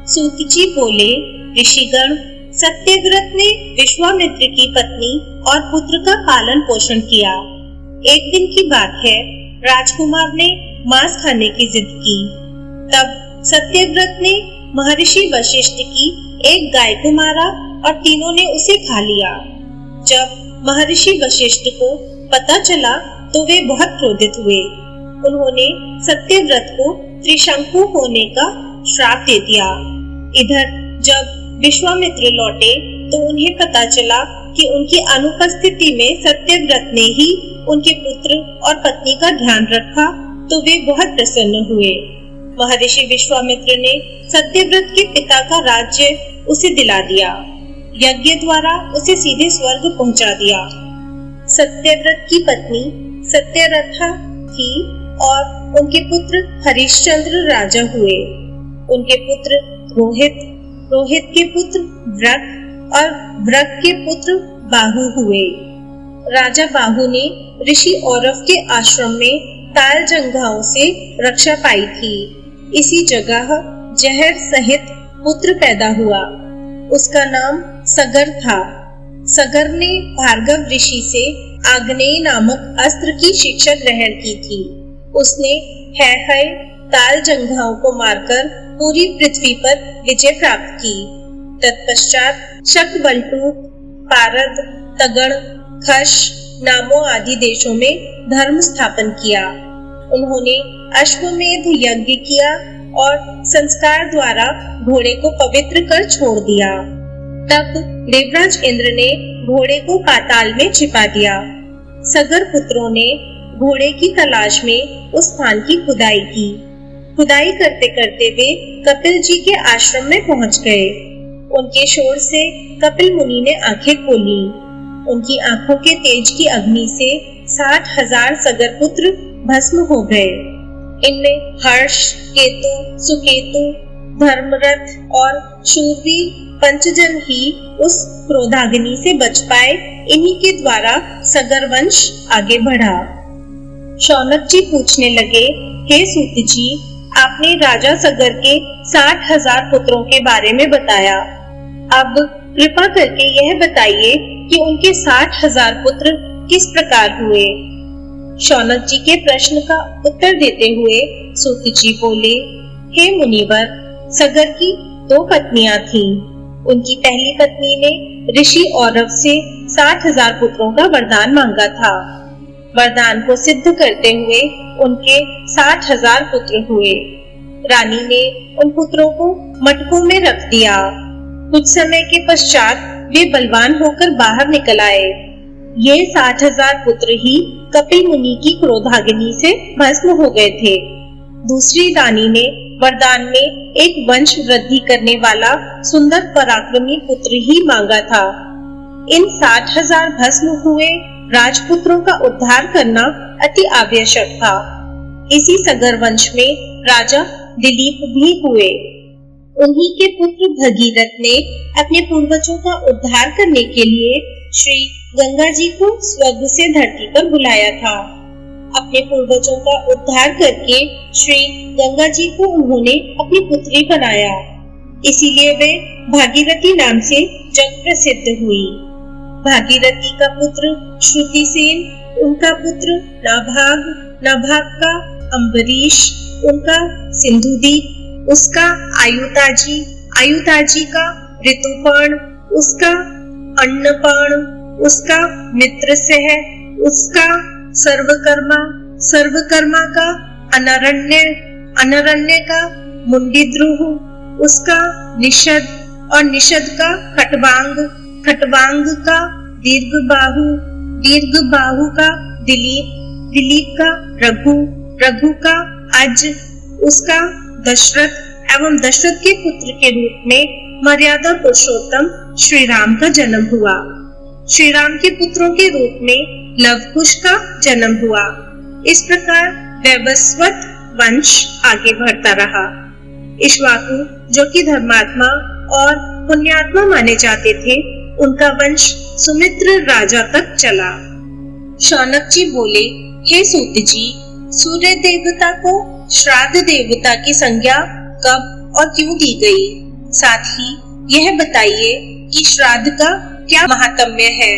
सूतजी बोले, ऋषिगण, सत्यव्रत ने विश्वामित्र की पत्नी और पुत्र का पालन पोषण किया। एक दिन की बात है, राजकुमार ने मांस खाने की जिद की। तब सत्यव्रत ने महर्षि वशिष्ठ की एक गाय को मारा और तीनों ने उसे खा लिया। जब महर्षि वशिष्ठ को पता चला तो वे बहुत क्रोधित हुए। उन्होंने सत्यव्रत को त्रिशंकु होने का श्राप दे दिया। इधर जब विश्वामित्र लौटे तो उन्हें पता चला कि उनकी अनुपस्थिति में सत्यव्रत ने ही उनके पुत्र और पत्नी का ध्यान रखा, तो वे बहुत प्रसन्न हुए। महर्षि विश्वामित्र ने सत्यव्रत के पिता का राज्य उसे दिला दिया। यज्ञ द्वारा उसे सीधे स्वर्ग पहुंचा दिया। सत्यव्रत की पत्नी सत्यरथा थी और उनके पुत्र हरिश्चंद्र राजा हुए। उनके पुत्र रोहित, रोहित के पुत्र व्रक और व्रक के पुत्र बाहु हुए। राजा बाहु ने ऋषि औरव के आश्रम में ताल जंघाओं से रक्षा पाई थी। इसी जगह जहर सहित पुत्र पैदा हुआ। उसका नाम सगर था। सगर ने भार्गव ऋषि से आग्नेय नामक अस्त्र की शिक्षा ग्रहण की थी। उसने है ताल जंघाओं को मारकर पूरी पृथ्वी पर विजय प्राप्त की। तत्पश्चात शकबंटू, पारद, तगड़, खश नामों आदि देशों में धर्म स्थापन किया। उन्होंने अश्वमेध यज्ञ किया और संस्कार द्वारा घोड़े को पवित्र कर छोड़ दिया। तब देवराज इंद्र ने घोड़े को पाताल में छिपा दिया। सगर पुत्रों ने घोड़े की तलाश में उस स्थान की खुदाई की। खुदाई करते करते वे कपिल जी के आश्रम में पहुंच गए। उनके शोर से कपिल मुनि ने आंखें खोली। उनकी आंखों के तेज की अग्नि से 60,000 सगर पुत्र भस्म हो गए। इनमें हर्ष, केतु, सुकेतु, धर्मरथ और शूरवीर पंचजन ही उस क्रोधाग्नि से बच पाए। इन्हीं के द्वारा सगर वंश आगे बढ़ा। शौनक जी पूछने लगे, हे सूत जी, आपने राजा सगर के 60,000 पुत्रों के बारे में बताया। अब कृपा करके यह बताइए कि उनके 60,000 पुत्र किस प्रकार हुए। शौनक जी के प्रश्न का उत्तर देते हुए सूत जी बोले, हे मुनिवर, सगर की 2 पत्नियां थीं। उनकी पहली पत्नी ने ऋषि औरव से 60,000 पुत्रों का वरदान मांगा था। वरदान को सिद्ध करते हुए उनके 60,000 पुत्र हुए। रानी ने उन पुत्रों को मटकों में रख दिया। कुछ समय के पश्चात वे बलवान होकर बाहर निकल आए। ये 60,000 पुत्र ही कपिल मुनि की क्रोधाग्नि से भस्म हो गए थे। दूसरी रानी ने वरदान में एक वंश वृद्धि करने वाला सुंदर पराक्रमी पुत्र ही मांगा था। इन 60,000 भस्म हुए राजपुत्रों का उद्धार करना अति आवश्यक था। इसी सगर वंश में राजा दिलीप भी हुए। उन्हीं के पुत्र भगीरथ ने अपने पूर्वजों का उद्धार करने के लिए श्री गंगा जी को स्वर्ग से धरती पर बुलाया था। अपने पूर्वजों का उद्धार करके श्री गंगा जी को उन्होंने अपनी पुत्री बनाया। इसीलिए वे भागीरथी नाम से जग प्रसिद्ध हुई। भागीरथी का पुत्र श्रुतिसेन, उनका पुत्र नाभाग, नाभाग का अम्बरीश, उनका सिंधुदीप, उसका आयुताजी, आयुताजी का ऋतुपर्ण, उसका अन्नपर्ण, उसका मित्रसह, उसका सर्वकर्मा, सर्वकर्मा का अनरण्य, अनरण्य का मुंडीद्रुह, उसका निषद और निषद का खटवांग, खटवांग का दीर्घबाहु, दीर्घबाहु का दिलीप, दिलीप का रघु, रघु का अज, उसका दशरथ एवं दशरथ के पुत्र के रूप में मर्यादा पुरुषोत्तम श्री राम का जन्म हुआ। श्री राम के पुत्रों के रूप में लवकुश का जन्म हुआ। इस प्रकार वैवस्वत वंश आगे बढ़ता रहा। इक्ष्वाकु, जो कि धर्मात्मा और पुण्यात्मा माने जाते थे, उनका वंश सुमित्र राजा तक चला। शौनक जी बोले, हे सूत जी, सूर्य देवता को श्राद्ध देवता की संज्ञा कब और क्यों दी गई? साथ ही यह बताइए कि श्राद्ध का क्या महात्म्य है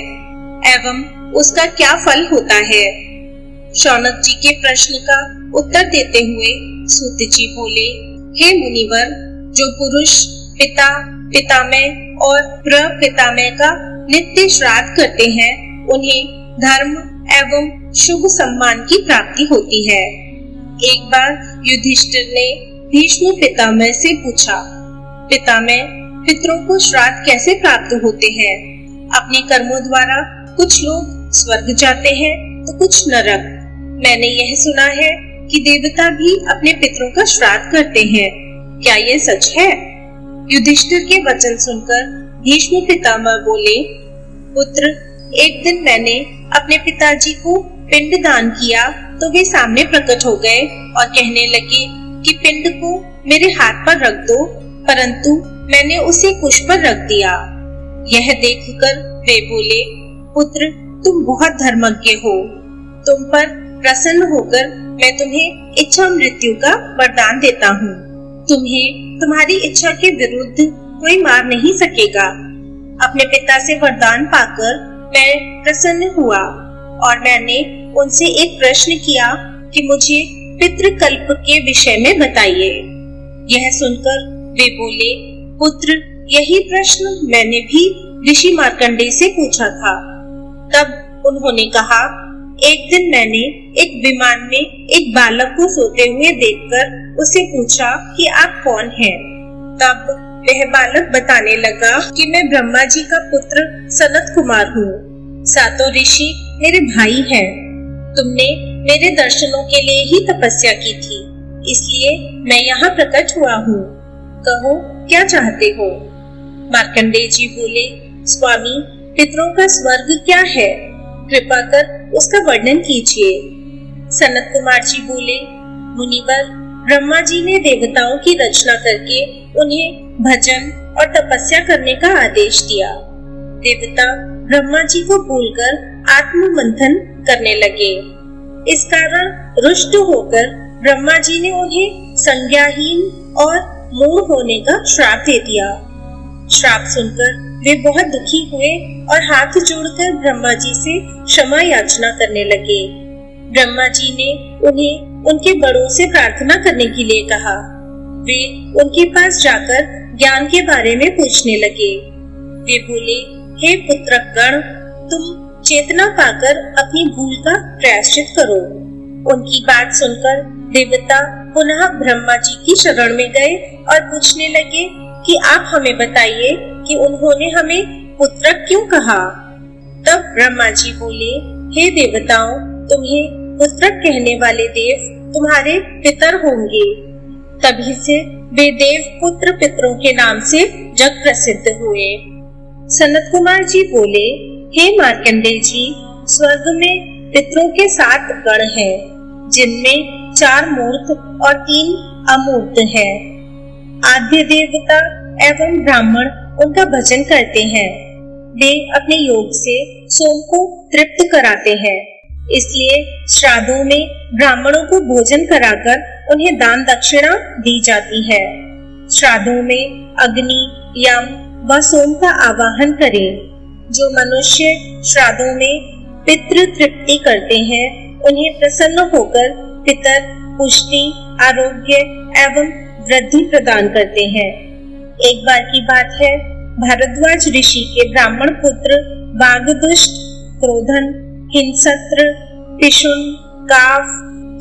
एवं उसका क्या फल होता है? शौनक जी के प्रश्न का उत्तर देते हुए सूत जी बोले, हे मुनिवर, जो पुरुष पिता, पितामह और प्रपितामह का नित्य श्राद्ध करते हैं, उन्हें धर्म एवं शुभ सम्मान की प्राप्ति होती है। एक बार युधिष्ठिर ने भीष्म पितामह से पूछा, पितामह, पितरों को श्राद्ध कैसे प्राप्त होते हैं? अपने कर्मों द्वारा कुछ लोग स्वर्ग जाते हैं तो कुछ नरक। मैंने यह सुना है कि देवता भी अपने पितरों का श्राद्ध करते हैं। क्या ये सच है? युधिष्ठिर के वचन सुनकर भीष्म पितामह बोले, पुत्र, एक दिन मैंने अपने पिताजी को पिंड दान किया तो वे सामने प्रकट हो गए और कहने लगे कि पिंड को मेरे हाथ पर रख दो, परंतु मैंने उसे कुश पर रख दिया। यह देखकर वे बोले, पुत्र, तुम बहुत धर्मज्ञ हो। तुम पर प्रसन्न होकर मैं तुम्हें इच्छा मृत्यु का वरदान देता हूँ। तुम्हें तुम्हारी इच्छा के विरुद्ध कोई मार नहीं सकेगा। अपने पिता से वरदान पाकर मैं प्रसन्न हुआ और मैंने उनसे एक प्रश्न किया कि मुझे पितृकल्प के विषय में बताइए। यह सुनकर वे बोले, पुत्र, यही प्रश्न मैंने भी ऋषि मार्कंडेय से पूछा था। तब उन्होंने कहा, एक दिन मैंने एक विमान में एक बालक को सोते हुए देखकर उसे पूछा कि आप कौन हैं? तब वह बालक बताने लगा कि मैं ब्रह्मा जी का पुत्र सनत कुमार हूँ। सातों ऋषि मेरे भाई हैं। तुमने मेरे दर्शनों के लिए ही तपस्या की थी, इसलिए मैं यहाँ प्रकट हुआ हूँ। कहो, क्या चाहते हो? मार्कंडेय जी बोले, स्वामी, पितरों का स्वर्ग क्या है? कृपा कर उसका वर्णन कीजिए। सनत कुमार जी बोले, मुनिवर, ब्रह्मा जी ने देवताओं की रचना करके उन्हें भजन और तपस्या करने का आदेश दिया। देवता ब्रह्मा जी को भूलकर आत्म मंथन करने लगे। इस कारण रुष्ट होकर ब्रह्मा जी ने उन्हें संज्ञाहीन और मूढ़ होने का श्राप दे दिया। श्राप सुनकर वे बहुत दुखी हुए और हाथ जोड़कर ब्रह्मा जी से क्षमा याचना करने लगे। ब्रह्मा जी ने उन्हें उनके बड़ों से प्रार्थना करने के लिए कहा। वे उनके पास जाकर ज्ञान के बारे में पूछने लगे। वे बोले, हे पुत्रगण, तुम चेतना पाकर अपनी भूल का प्रायश्चित करो। उनकी बात सुनकर देवता पुनः ब्रह्मा जी की शरण में गए और पूछने लगे कि आप हमें बताइए कि उन्होंने हमें पुत्र क्यों कहा। तब ब्रह्मा जी बोले, हे देवताओं, तुम्हें पुत्र कहने वाले देव तुम्हारे पितर होंगे। तभी से वे देव पुत्र पितरों के नाम से जग प्रसिद्ध हुए। सनत कुमार जी बोले, हे मार्कंडेय जी, स्वर्ग में पितरों के 7 गण हैं, जिनमें 4 मूर्त और 3 अमूर्त हैं। आद्य देवता एवं ब्राह्मण उनका भजन करते हैं। वे अपने योग से सोम को तृप्त कराते हैं, इसलिए श्राद्धों में ब्राह्मणों को भोजन कराकर उन्हें दान दक्षिणा दी जाती है। श्राद्धों में अग्नि, यम व सोम का आवाहन करें। जो मनुष्य श्राद्धों में पितृ तृप्ति करते हैं, उन्हें प्रसन्न होकर पितर पुष्टि, आरोग्य एवं वृद्धि प्रदान करते हैं। एक बार की बात है, भारद्वाज ऋषि के ब्राह्मण पुत्र वागदुष्ट, क्रोधन, हिंसत्र, पिशुन, काव,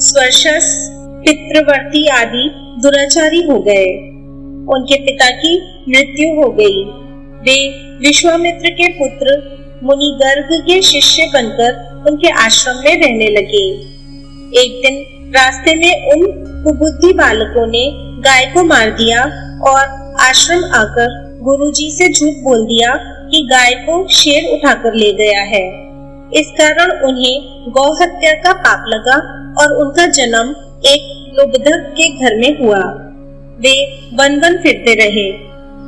स्वर्शस, पितृवर्ती आदि दुराचारी हो गए। उनके पिता की मृत्यु हो गई। वे विश्वामित्र के पुत्र मुनिगर्ग के शिष्य बनकर उनके आश्रम में रहने लगे। एक दिन रास्ते में उन कुबुद्धि बालकों ने गाय को मार दिया और आश्रम आकर गुरुजी से झूठ बोल दिया कि गाय को शेर उठाकर ले गया है। इस कारण उन्हें गौ हत्या का पाप लगा और उनका जन्म एक लुब्धक के घर में हुआ। वे वन वन फिरते रहे।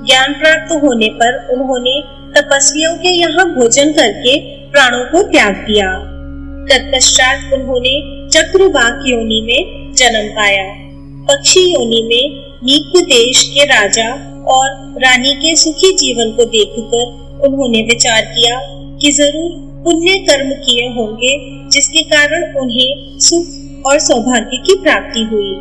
ज्ञान प्राप्त होने पर उन्होंने तपस्वियों के यहाँ भोजन करके प्राणों को त्याग दिया। तत्पश्चात उन्होंने चक्रवाक योनि में जन्म पाया। पक्षी योनि में नीक देश के राजा और रानी के सुखी जीवन को देखकर उन्होंने विचार किया कि जरूर पुण्य कर्म किए होंगे, जिसके कारण उन्हें सुख और सौभाग्य की प्राप्ति हुई।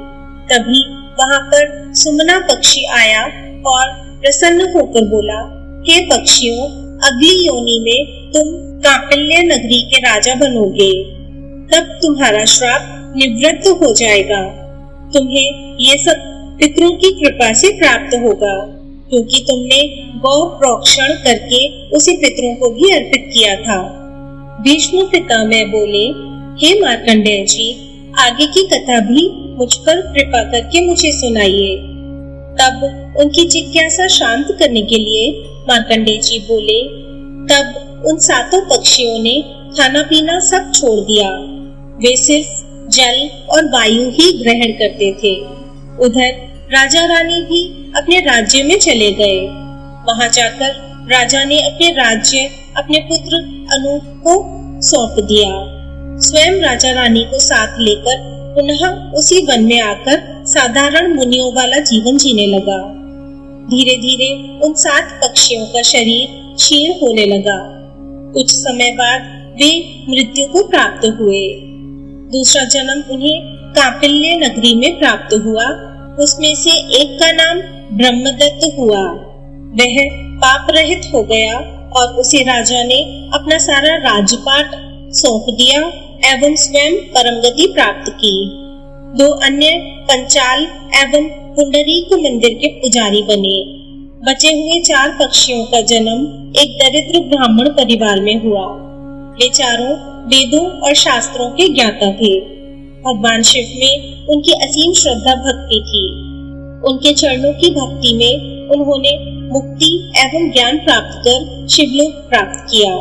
तभी वहाँ पर सुमना पक्षी आया और प्रसन्न होकर बोला, हे पक्षियों, अगली योनि में तुम कापिल्य नगरी के राजा बनोगे। तब तुम्हारा श्राप निवृत्त हो जाएगा। तुम्हें ये सब पितरों की कृपा से प्राप्त होगा, क्योंकि तुमने गौ प्रोक्षण करके उसे पितरों को भी अर्पित किया था। भीष्म पितामह बोले, हे मार्कंडेय जी, आगे की कथा भी मुझ पर कृपा करके मुझे सुनाइए। तब उनकी जिज्ञासा शांत करने के लिए मार्कंडेय जी बोले, तब उन 7 पक्षियों ने खाना पीना सब छोड़ दिया। वे सिर्फ जल और वायु ही ग्रहण करते थे। उधर राजा रानी भी अपने राज्य में चले गए। वहां जाकर राजा ने अपने राज्य अपने पुत्र अनूप को सौंप दिया। स्वयं राजा रानी को साथ लेकर पुनः उसी वन में आकर साधारण मुनियों वाला जीवन जीने लगा। धीरे धीरे उन 7 पक्षियों का शरीर क्षीण होने लगा। कुछ समय बाद वे मृत्यु को प्राप्त हुए। दूसरा जन्म उन्हें कापिल्य नगरी में प्राप्त हुआ। उसमें से एक का नाम ब्रह्मदत्त हुआ। वह पाप रहित हो गया और उसे राजा ने अपना सारा राजपाट सौंप दिया एवं स्वयं परम गति प्राप्त की। 2 अन्य पंचाल एवं पुंडरीक मंदिर के पुजारी बने। बचे हुए 4 पक्षियों का जन्म एक दरिद्र ब्राह्मण परिवार में हुआ। वे चारों वेदों और शास्त्रों के ज्ञाता थे। भगवान शिव में उनकी असीम श्रद्धा भक्ति थी। उनके चरणों की भक्ति में उन्होंने मुक्ति एवं ज्ञान प्राप्त कर शिवलोक प्राप्त किया।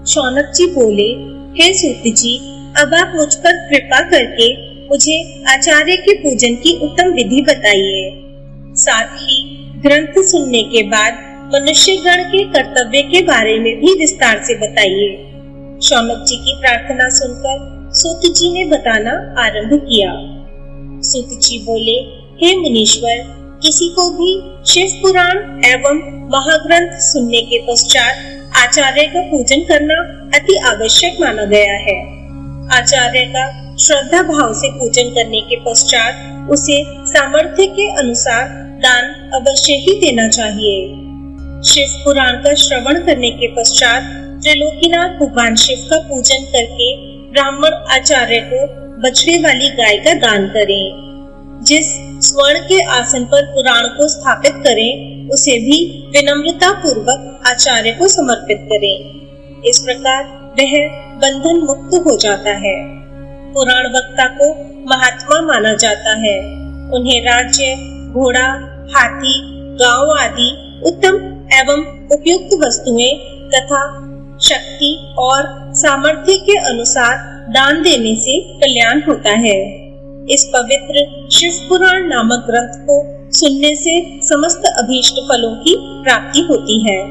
शौनक जी बोले, हे सूत जी, अब आप मुझ पर कृपा करके मुझे आचार्य के पूजन की उत्तम विधि बताइए। साथ ही ग्रंथ सुनने के बाद मनुष्य गण के कर्तव्य के बारे में भी विस्तार से बताइए। शौनक जी की प्रार्थना सुनकर सूत जी ने बताना आरंभ किया। सूत जी बोले, हे मुनीश्वर, किसी को भी शिव पुराण एवं महाग्रंथ सुनने के पश्चात आचार्य का पूजन करना अति आवश्यक माना गया है। आचार्य का श्रद्धा भाव से पूजन करने के पश्चात उसे सामर्थ्य के अनुसार दान अवश्य ही देना चाहिए। शिव पुराण का श्रवण करने के पश्चात त्रिलोकीनाथ भगवान शिव का पूजन करके ब्राह्मण आचार्य को बछड़े वाली गाय का दान करें। जिस स्वर्ण के आसन पर पुराण को स्थापित करें उसे भी विनम्रता पूर्वक आचार्य को समर्पित करें। इस प्रकार वह बंधन मुक्त हो जाता है। पुराण वक्ता को महात्मा माना जाता है। उन्हें राज्य, घोड़ा, हाथी, गांव आदि उत्तम एवं उपयुक्त वस्तुएं तथा शक्ति और सामर्थ्य के अनुसार दान देने से कल्याण होता है। इस पवित्र शिव पुराण नामक ग्रंथ को सुनने से समस्त अभीष्ट फलों की प्राप्ति होती है।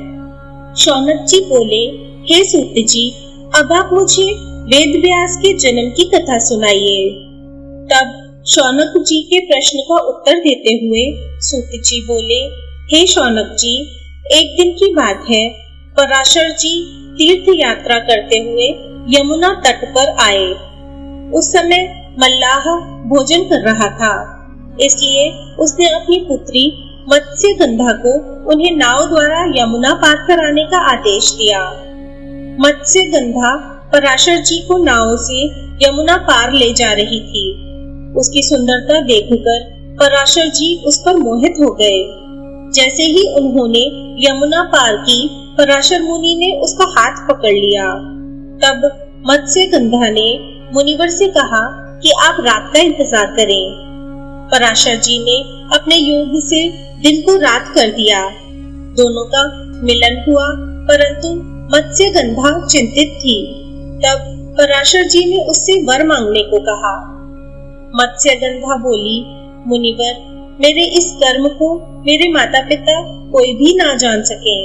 शौनक जी बोले, हे सूत जी, अब आप मुझे वेद व्यास के जन्म की कथा सुनाइए। तब शौनक जी के प्रश्न का उत्तर देते हुए सूत जी बोले, हे शौनक जी, एक दिन की बात है, पराशर जी तीर्थ यात्रा करते हुए यमुना तट पर आए। उस समय मल्लाह भोजन कर रहा था, इसलिए उसने अपनी पुत्री मत्स्यगंधा को उन्हें नाव द्वारा यमुना पार कराने का आदेश दिया। मत्स्यगंधा पराशर जी को नाव से यमुना पार ले जा रही थी। उसकी सुंदरता देखकर पराशर जी उस पर मोहित हो गए। जैसे ही उन्होंने यमुना पार की, पराशर मुनि ने उसका हाथ पकड़ लिया। तब मत्स्यगंधा ने मुनिवर से कहा कि आप रात का इंतजार करें। पराशर जी ने अपने योग से दिन को रात कर दिया। दोनों का मिलन हुआ, परंतु मत्स्यगंधा चिंतित थी। तब पराशर जी ने उससे वर मांगने को कहा। मत्स्यगंधा बोली, मुनिवर, मेरे इस कर्म को मेरे माता पिता कोई भी ना जान सके,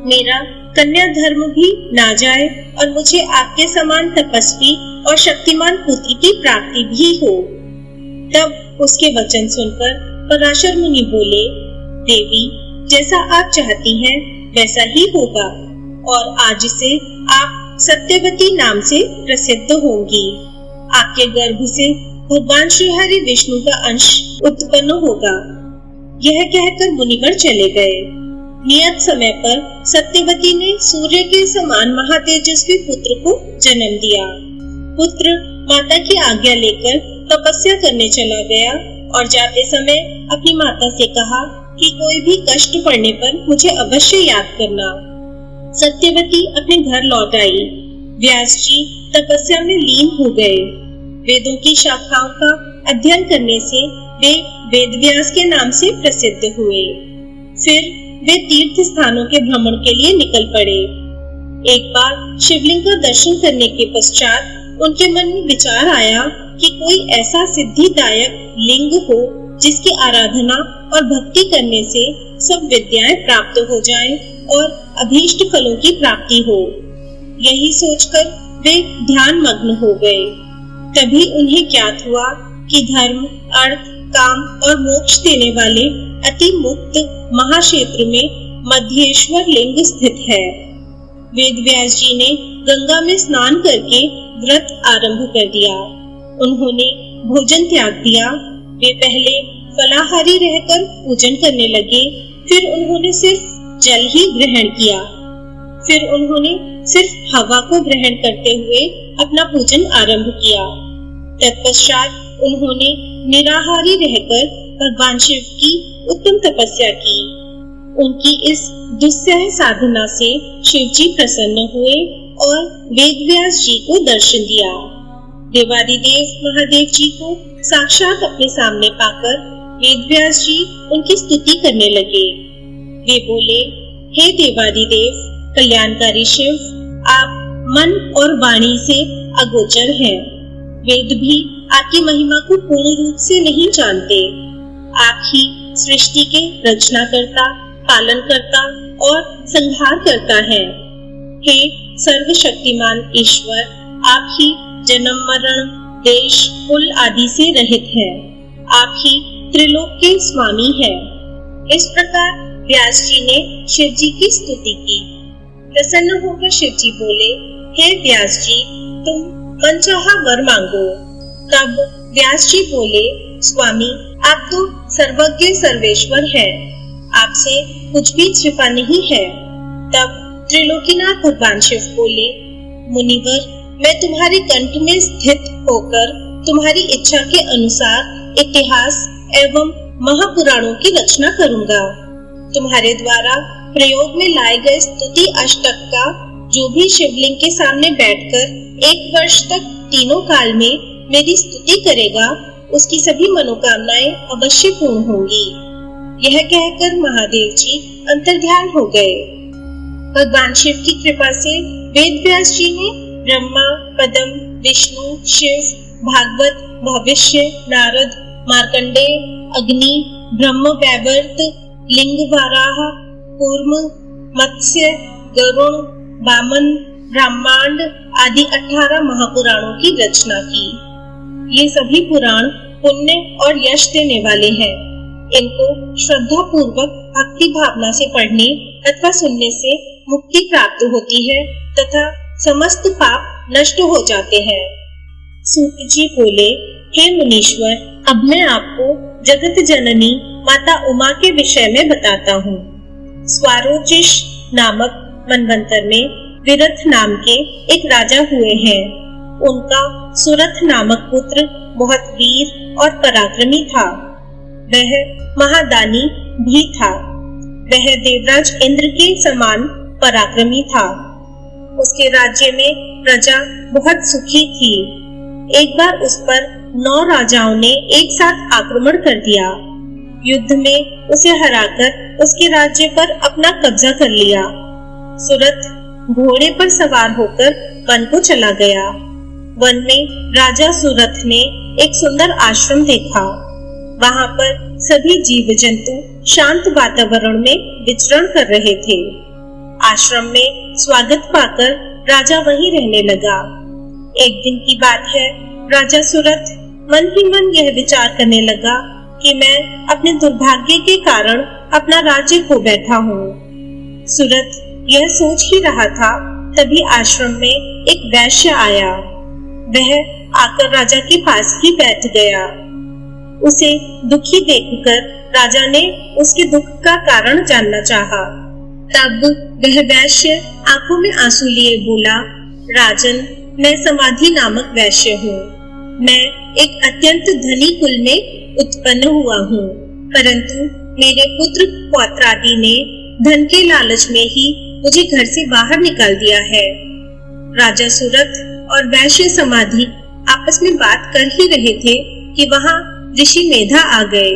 मेरा कन्या धर्म भी ना जाए और मुझे आपके समान तपस्वी और शक्तिमान पुत्र की प्राप्ति भी हो। तब उसके वचन सुनकर पराशर मुनि बोले, देवी, जैसा आप चाहती हैं वैसा ही होगा और आज से आप सत्यवती नाम से प्रसिद्ध होंगी। आपके गर्भ से भगवान श्री हरि विष्णु का अंश उत्पन्न होगा। यह कहकर मुनिवर चले गए। नियत समय पर सत्यवती ने सूर्य के समान महातेजस्वी पुत्र को जन्म दिया। पुत्र माता की आज्ञा लेकर तपस्या करने चला गया और जाते समय अपनी माता से कहा कि कोई भी कष्ट पड़ने पर मुझे अवश्य याद करना। सत्यवती अपने घर लौट आई। व्यास जी तपस्या में लीन हो गए। वेदों की शाखाओं का अध्ययन करने से वे वेद व्यास के नाम से प्रसिद्ध हुए। फिर वे तीर्थ स्थानों के भ्रमण के लिए निकल पड़े। एक बार शिवलिंग का दर्शन करने के पश्चात उनके मन में विचार आया कि कोई ऐसा सिद्धिदायक लिंग हो जिसकी आराधना और भक्ति करने से सब विद्याएं प्राप्त हो जाएं और अभीष्ट फलों की प्राप्ति हो। यही सोचकर वे ध्यान मग्न हो गए। तभी उन्हें ज्ञात हुआ कि धर्म, अर्थ, काम और मोक्ष देने वाले अति मुक्त महाक्षेत्र में मध्येश्वर लिंग स्थित है। वेद व्यास जी ने गंगा में स्नान करके व्रत आरंभ कर दिया। उन्होंने भोजन त्याग दिया। वे पहले फलाहारी रहकर पूजन करने लगे, फिर उन्होंने सिर्फ जल ही ग्रहण किया। फिर उन्होंने सिर्फ हवा को ग्रहण करते हुए अपना पूजन आरंभ किया। तत्पश्चात उन्होंने निराहारी रहकर भगवान शिव की उत्तम तपस्या की। उनकी इस दुस्सह साधना से शिव जी प्रसन्न हुए और वेद व्यास जी को दर्शन दिया। देवादिदेव महादेव जी को साक्षात अपने सामने पाकर वेद व्यास जी उनकी स्तुति करने लगे। वे बोले, हे देवादिदेव, कल्याणकारी शिव, आप मन और वाणी से अगोचर हैं। वेद भी आपकी महिमा को पूर्ण रूप से नहीं जानते। आप ही सृष्टि के रचनाकर्ता, पालनकर्ता और संहार करता है। हे सर्वशक्तिमान ईश्वर, आप ही जन्म मरण, देश, कुल आदि से रहित हैं। आप ही त्रिलोक के स्वामी हैं। इस प्रकार व्यास जी ने शिव जी की स्तुति की। प्रसन्न होकर शिव जी बोले, हे व्यास जी, तुम मनचाहा वर मांगो। तब व्यास जी बोले, स्वामी आप तो सर्वज्ञ सर्वेश्वर हैं, आपसे कुछ भी छिपा नहीं है। तब त्रिलोकीनाथ भगवान शिव बोले, मुनिवर मैं तुम्हारे कंठ में स्थित होकर तुम्हारी इच्छा के अनुसार इतिहास एवं महापुराणों की रचना करूंगा। तुम्हारे द्वारा प्रयोग में लाए गए स्तुति अष्टक का जो भी शिवलिंग के सामने बैठकर 1 वर्ष तक तीनों काल में मेरी स्तुति करेगा, उसकी सभी मनोकामनाएं अवश्य पूर्ण होंगी। यह कहकर महादेव जी अंतर्ध्यान हो गए। भगवान शिव की कृपा से वेद व्यास जी ने ब्रह्मा, पद्म, विष्णु, शिव, भागवत, भविष्य, नारद, मार्कंडेय, अग्नि, ब्रह्म वैवर्त, लिंग, वाराह, कूर्म, मत्स्य, गरुण, वामन, ब्रह्मांड आदि 18 महापुराणों की रचना की। ये सभी पुराण पुण्य और यश देने वाले हैं। इनको श्रद्धा पूर्वक भक्ति भावना से पढ़ने अथवा सुनने से मुक्ति प्राप्त होती है तथा समस्त पाप नष्ट हो जाते हैं। सूत जी बोले, हे मुनीश्वर, अब मैं आपको जगत जननी माता उमा के विषय में बताता हूँ। स्वारोचिष नामक मनवंतर में विरथ नाम के एक राजा हुए हैं। उनका सुरथ नामक पुत्र बहुत वीर और पराक्रमी था। वह महादानी भी था। वह देवराज इंद्र के समान पराक्रमी था। उसके राज्य में प्रजा बहुत सुखी थी। एक बार उस पर 9 राजाओं ने एक साथ आक्रमण कर दिया। युद्ध में उसे हराकर उसके राज्य पर अपना कब्जा कर लिया। सुरथ घोड़े पर सवार होकर वन को चला गया। वन में राजा सुरथ ने एक सुंदर आश्रम देखा। वहां पर सभी जीव जंतु शांत वातावरण में विचरण कर रहे थे। आश्रम में स्वागत पाकर राजा वहीं रहने लगा। एक दिन की बात है, राजा सुरथ मन ही मन यह विचार करने लगा कि मैं अपने दुर्भाग्य के कारण अपना राज्य खो बैठा हूँ। सुरथ यह सोच ही रहा था, तभी आश्रम में एक वैश्य आया। वह आकर राजा के पास ही बैठ गया। उसे दुखी देखकर राजा ने उसके दुख का कारण जानना चाहा। तब वह वैश्य आंखों में आंसू लिए बोला, राजन, मैं समाधि नामक वैश्य हूँ। मैं एक अत्यंत धनी कुल में उत्पन्न हुआ हूँ, परंतु मेरे पुत्र पौत्रादि ने धन के लालच में ही मुझे घर से बाहर निकाल दिया है। राजा सुरथ और वैश्य समाधि आपस में बात कर ही रहे थे कि वहाँ ऋषि मेधा आ गए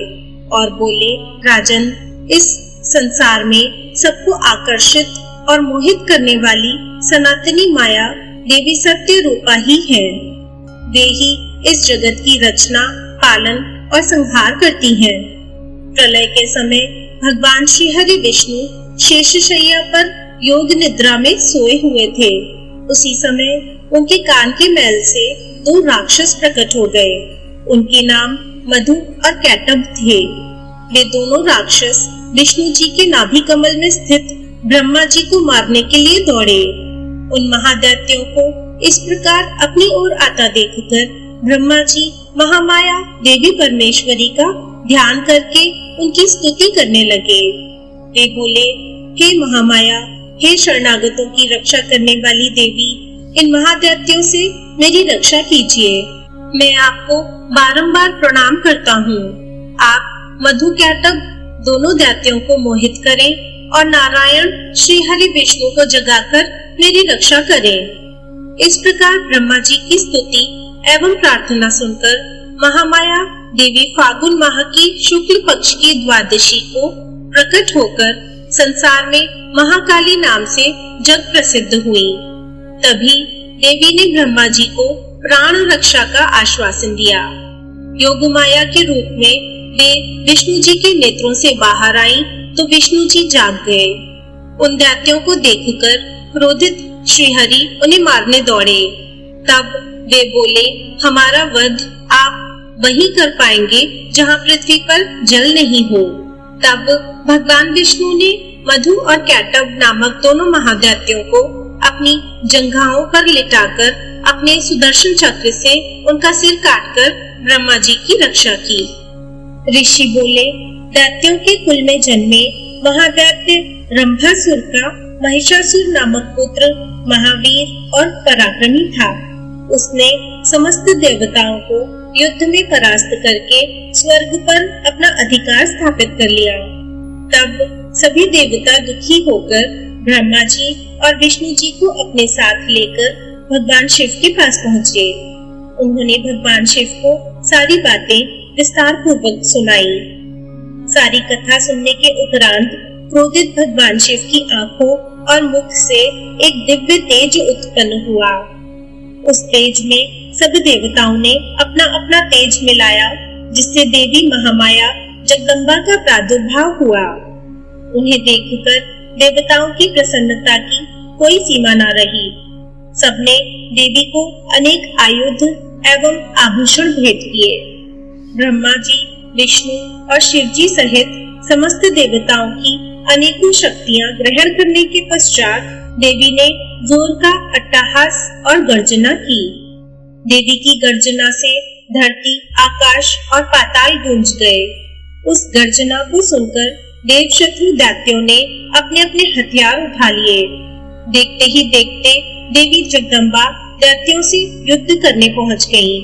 और बोले, राजन, इस संसार में सबको आकर्षित और मोहित करने वाली सनातनी माया देवी सत्य रूपा ही है। वे ही इस जगत की रचना, पालन और संहार करती हैं। प्रलय के समय भगवान श्री हरि विष्णु शेषशय्या पर योग निद्रा में सोए हुए थे। उसी समय उनके कान के मैल से 2 राक्षस प्रकट हो गए। उनके नाम मधु और कैटभ थे। वे दोनों राक्षस विष्णु जी के नाभि कमल में स्थित ब्रह्मा जी को मारने के लिए दौड़े। उन महादैत्यों को इस प्रकार अपनी ओर आता देखकर ब्रह्मा जी महामाया देवी परमेश्वरी का ध्यान करके उनकी स्तुति करने लगे। वे बोले, हे महामाया, हे शरणागतों की रक्षा करने वाली देवी, इन महादैत्यों से मेरी रक्षा कीजिए। मैं आपको बारंबार प्रणाम करता हूँ। आप मधु कैटभ दोनों दैत्यों को मोहित करें और नारायण श्री हरि विष्णु को जगाकर मेरी रक्षा करें। इस प्रकार ब्रह्मा जी की स्तुति एवं प्रार्थना सुनकर महामाया देवी फागुन माह की शुक्ल पक्ष की द्वादशी को प्रकट होकर संसार में महाकाली नाम से जग प्रसिद्ध हुई। तभी देवी ने ब्रह्मा जी को प्राण रक्षा का आश्वासन दिया। योग माया के रूप में वे विष्णु जी के नेत्रों से बाहर आई तो विष्णु जी जाग गए। उन दैत्यों को देखकर क्रोधित श्री हरि उन्हें मारने दौड़े। तब वे बोले, हमारा वध आप वहीं कर पाएंगे जहाँ पृथ्वी पर जल नहीं हो। तब भगवान विष्णु ने मधु और कैटभ नामक दोनों महादैत्यों को अपनी जंघाओं पर लिटाकर अपने सुदर्शन चक्र से उनका सिर काटकर ब्रह्मा जी की रक्षा की। ऋषि बोले, दैत्यों के कुल में जन्मे महादैत्य रंभासुर का महिषासुर नामक पुत्र महावीर और पराक्रमी था। उसने समस्त देवताओं को युद्ध में परास्त करके स्वर्ग पर अपना अधिकार स्थापित कर लिया। तब सभी देवता दुखी होकर ब्रह्मा जी और विष्णु जी को अपने साथ लेकर भगवान शिव के पास पहुँचे। उन्होंने भगवान शिव को सारी बातें विस्तार पूर्वक सुनाई। सारी कथा सुनने के उपरांत क्रोधित भगवान शिव की आंखों और मुख से एक दिव्य तेज उत्पन्न हुआ। उस तेज में सब देवताओं ने अपना अपना तेज मिलाया, जिससे देवी महामाया जगदम्बा का प्रादुर्भाव हुआ। उन्हें देखकर देवताओं की प्रसन्नता की कोई सीमा न रही। सबने देवी को अनेक आयुध एवं आभूषण भेंट किए। ब्रह्मा जी, विष्णु और शिव जी सहित समस्त देवताओं की अनेकों शक्तियां ग्रहण करने के पश्चात देवी ने जोर का अट्टहास और गर्जना की। देवी की गर्जना से धरती, आकाश और पाताल गूंज गए। उस गर्जना को सुनकर देव शत्रु दैत्यों ने अपने अपने हथियार उठा लिए। देखते ही देखते देवी जगदम्बा दैत्यों से युद्ध करने पहुंच गयी।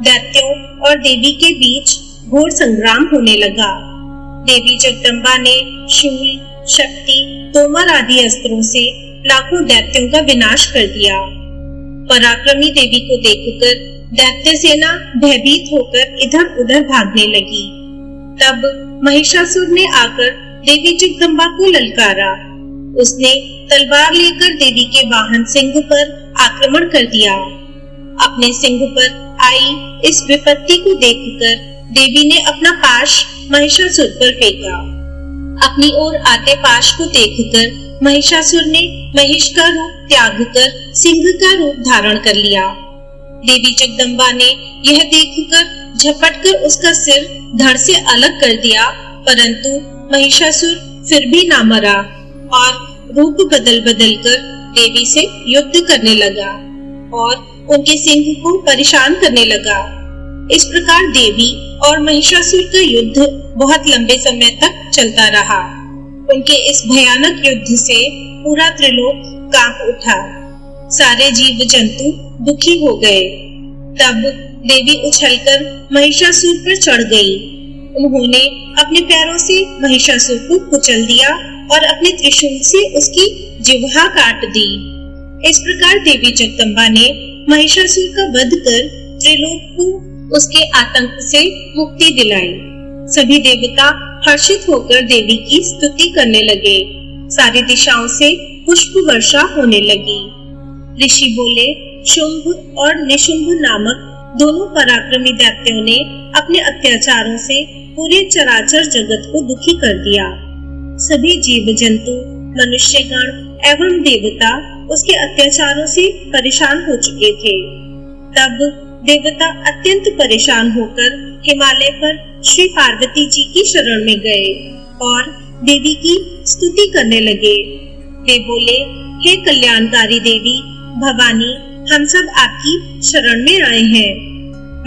दैत्यों और देवी के बीच घोर संग्राम होने लगा। देवी जगदम्बा ने शूल, शक्ति, तोमर आदि अस्त्रों से लाखों दैत्यों का विनाश कर दिया। पराक्रमी देवी को देखकर दैत्य सेना भयभीत होकर इधर उधर भागने लगी। तब महिषासुर ने आकर देवी जगदम्बा को ललकारा। उसने तलवार लेकर देवी के वाहन सिंह पर आक्रमण कर दिया। अपने सिंह पर आई इस विपत्ति को देखकर देवी ने अपना पाश महिषासुर पर फेंका। अपनी ओर आते पाश को देखकर महिषासुर ने महिष का रूप त्याग कर सिंह का रूप धारण कर लिया। देवी जगदम्बा ने यह देखकर झपटकर उसका सिर धड़ से अलग कर दिया, परंतु महिषासुर फिर भी ना मरा और रूप बदल कर देवी से युद्ध करने लगा और उनके सिंह को परेशान करने लगा। इस प्रकार देवी और महिषासुर का युद्ध बहुत लंबे समय तक चलता रहा। उनके इस भयानक युद्ध से पूरा त्रिलोक कांप उठा। सारे जीव जंतु दुखी हो गए। तब देवी उछलकर महिषासुर पर चढ़ गई। उन्होंने अपने पैरों से महिषासुर को कुचल दिया और अपने त्रिशूल से उसकी जिह्वा काट दी। इस प्रकार देवी जगदम्बा ने महिषासुर का वध कर त्रिलोक को उसके आतंक से मुक्ति दिलाई। सभी देवता हर्षित होकर देवी की स्तुति करने लगे। सारी दिशाओं से पुष्प वर्षा होने लगी। ऋषि बोले, शुंभ और निशुंभ नामक दोनों पराक्रमी दैत्यों ने अपने अत्याचारों से पूरे चराचर जगत को दुखी कर दिया। सभी जीव जंतु, मनुष्यगण एवं देवता उसके अत्याचारों से परेशान हो चुके थे। तब देवता अत्यंत परेशान होकर हिमालय पर श्री पार्वती जी की शरण में गए और देवी की स्तुति करने लगे। वे बोले, हे कल्याणकारी देवी भवानी, हम सब आपकी शरण में आए हैं।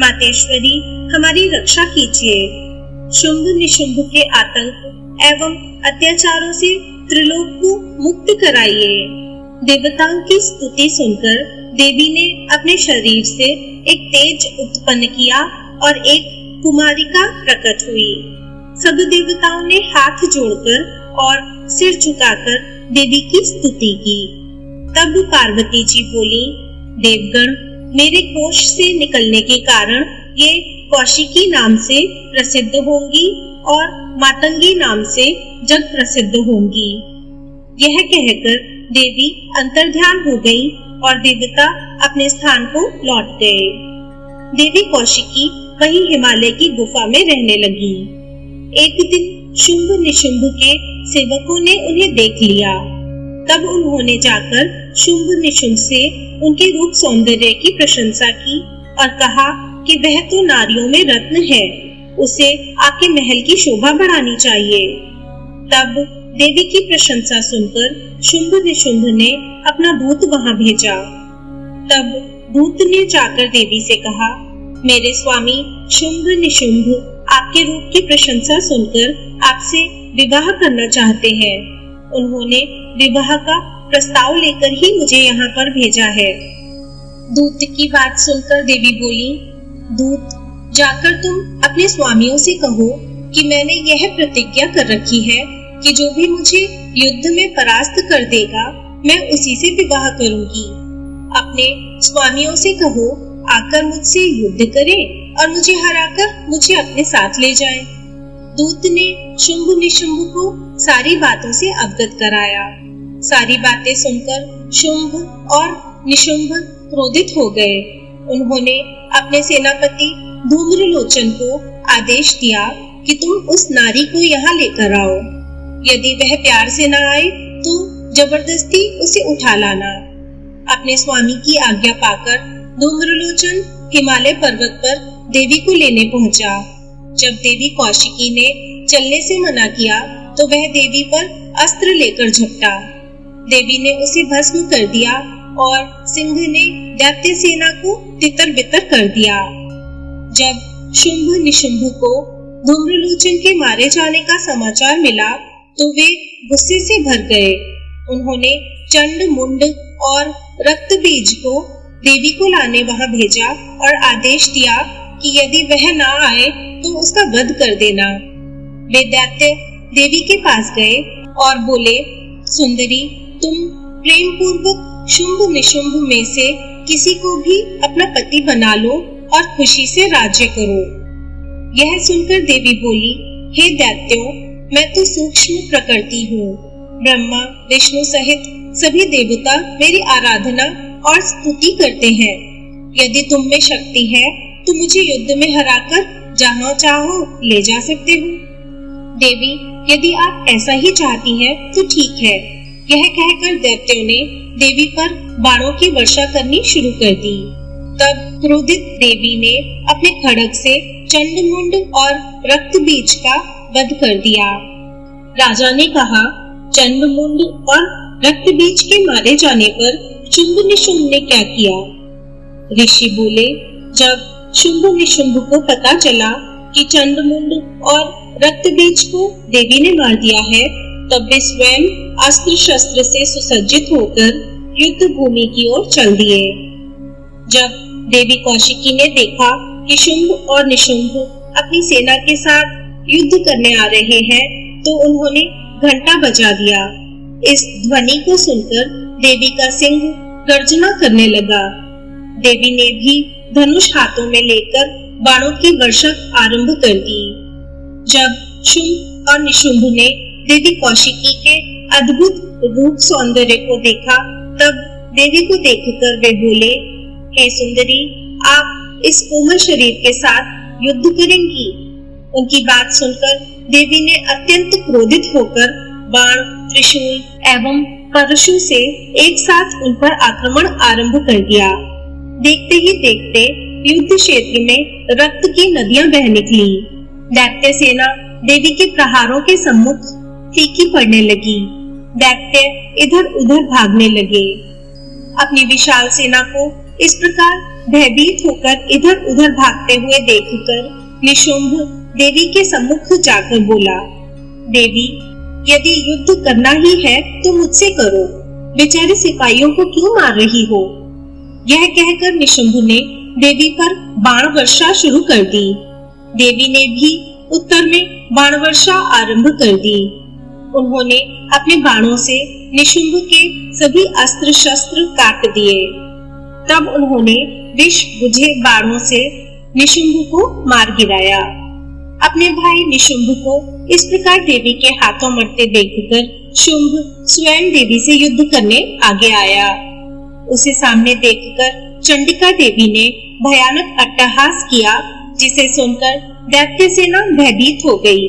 मातेश्वरी, हमारी रक्षा कीजिए। शुंभ निशुंभ के आतंक एवं अत्याचारों से त्रिलोक को मुक्त कराइए। देवताओं की स्तुति सुनकर देवी ने अपने शरीर से एक तेज उत्पन्न किया और एक कुमारिका प्रकट हुई। सब देवताओं ने हाथ जोड़कर और सिर झुकाकर देवी की स्तुति की। तब पार्वती जी बोली, देवगण, मेरे कोश से निकलने के कारण ये कौशिकी नाम से प्रसिद्ध होंगी और मातंगी नाम से जग प्रसिद्ध होंगी। यह कहकर देवी अंतर्ध्यान हो गई और देवता अपने स्थान को लौट गए। देवी कौशिकी वहीं हिमालय की गुफा में रहने लगी। एक दिन शुंभ निशुंभ के सेवकों ने उन्हें देख लिया। तब उन्होंने जाकर शुंभ निशुंभ से उनके रूप सौंदर्य की प्रशंसा की और कहा कि वह तो नारियों में रत्न है, उसे आपके महल की शोभा बढ़ानी चाहिए। तब देवी की प्रशंसा सुनकर शुंभ निशुंभ ने अपना दूत वहां भेजा। तब दूत ने जाकर देवी से कहा, मेरे स्वामी शुंभ निशुंभ आपके रूप की प्रशंसा सुनकर आपसे विवाह करना चाहते हैं। उन्होंने विवाह का प्रस्ताव लेकर ही मुझे यहाँ पर भेजा है। दूत की बात सुनकर देवी बोली, दूत, जाकर तुम अपने स्वामियों से कहो कि मैंने यह प्रतिज्ञा कर रखी है कि जो भी मुझे युद्ध में परास्त कर देगा मैं उसी से विवाह करूंगी। अपने स्वामियों से कहो आकर मुझसे युद्ध करें और मुझे हराकर मुझे अपने साथ ले जाएं। दूत ने शुंभ निशुंभ को सारी बातों से अवगत कराया। सारी बातें सुनकर शुंभ और निशुंभ क्रोधित हो गए। उन्होंने अपने सेनापति धूम्रलोचन को आदेश दिया कि तुम उस नारी को यहाँ लेकर आओ। यदि वह प्यार से न आए तो जबरदस्ती उसे उठा लाना। अपने स्वामी की आज्ञा पाकर धूम्रलोचन हिमालय पर्वत पर देवी को लेने पहुंचा। जब देवी कौशिकी ने चलने से मना किया तो वह देवी पर अस्त्र लेकर झपटा। देवी ने उसे भस्म कर दिया और सिंह ने दैत्य सेना को तितर बितर कर दिया। जब शुंभ निशुंभ को धूम्रलोचन के मारे जाने का समाचार मिला तो वे गुस्से से भर गए। उन्होंने चंड मुंड और रक्त बीज को देवी को लाने वहां भेजा और आदेश दिया कि यदि वह ना आए तो उसका वध कर देना। वे दैत्य देवी के पास गए और बोले, सुंदरी, तुम प्रेम पूर्वक शुंभ निशुंभ में से किसी को भी अपना पति बना लो और खुशी से राज्य करो। यह सुनकर देवी बोली, हे दैत्यों, मैं तो सूक्ष्म प्रकृति हूँ। ब्रह्मा विष्णु सहित सभी देवता मेरी आराधना और स्तुति करते हैं। यदि तुम में शक्ति है तो मुझे युद्ध में हराकर जहाँ चाहो ले जा सकते हो। देवी, यदि आप ऐसा ही चाहती हैं तो ठीक है। यह कहकर दैत्यों ने देवी पर बाणों की वर्षा करनी शुरू कर दी। तब क्रोधित देवी ने अपने खड्ग से चंडमुंड और रक्त बीज का वध कर दिया। राजा ने कहा, चंडमुंड और रक्त बीज के मारे जाने पर शुंभ निशुंभ ने क्या किया? ऋषि बोले, जब शुंभ निशुंभ को पता चला कि चंडमुंड और रक्त बीज को देवी ने मार दिया है, तब वे स्वयं अस्त्र शस्त्र से सुसज्जित होकर युद्ध भूमि की ओर चल दिए। जब देवी कौशिकी ने देखा कि शुंभ और निशुंभ अपनी सेना के साथ युद्ध करने आ रहे हैं, तो उन्होंने घंटा बजा दिया। इस ध्वनि को सुनकर देवी का सिंह गर्जना करने लगा। देवी ने भी धनुष हाथों में लेकर बाणों की वर्षा आरंभ कर दी। जब शुंभ और निशुंभ ने देवी कौशिकी के अद्भुत रूप सौंदर्य को देखा, तब देवी को देखकर वे बोले, हे सुंदरी, आप इस कोमल शरीर के साथ युद्ध करेंगी? उनकी बात सुनकर देवी ने अत्यंत क्रोधित होकर बाण, त्रिशूल एवं परशु से एक साथ उन पर आक्रमण आरंभ कर दिया। देखते ही देखते युद्ध क्षेत्र में रक्त की नदियां बह निकली। दैत्य सेना देवी के प्रहारों के सम्मुख फीकी पड़ने लगी। दैत्य इधर उधर भागने लगे। अपनी विशाल सेना को इस प्रकार भयभीत होकर इधर उधर भागते हुए देखकर निशुंभ देवी के सम्मुख जाकर बोला, देवी, यदि युद्ध करना ही है तो मुझसे करो। बेचारे सिपाहियों को क्यों मार रही हो? यह कहकर निशुंभ ने देवी पर बाण वर्षा शुरू कर दी। देवी ने भी उत्तर में बाण वर्षा आरंभ कर दी। उन्होंने अपने बाणों से निशुंभ के सभी अस्त्र शस्त्र काट दिए। तब उन्होंने विष बुझे बाणों से निशुंभ को मार गिराया। अपने भाई निशुंभ को इस प्रकार देवी के हाथों मरते देखकर शुंभ स्वयं देवी से युद्ध करने आगे आया। उसे सामने देखकर चंडिका देवी ने भयानक अट्टहास किया, जिसे सुनकर दैत्य सेना भयभीत हो गई।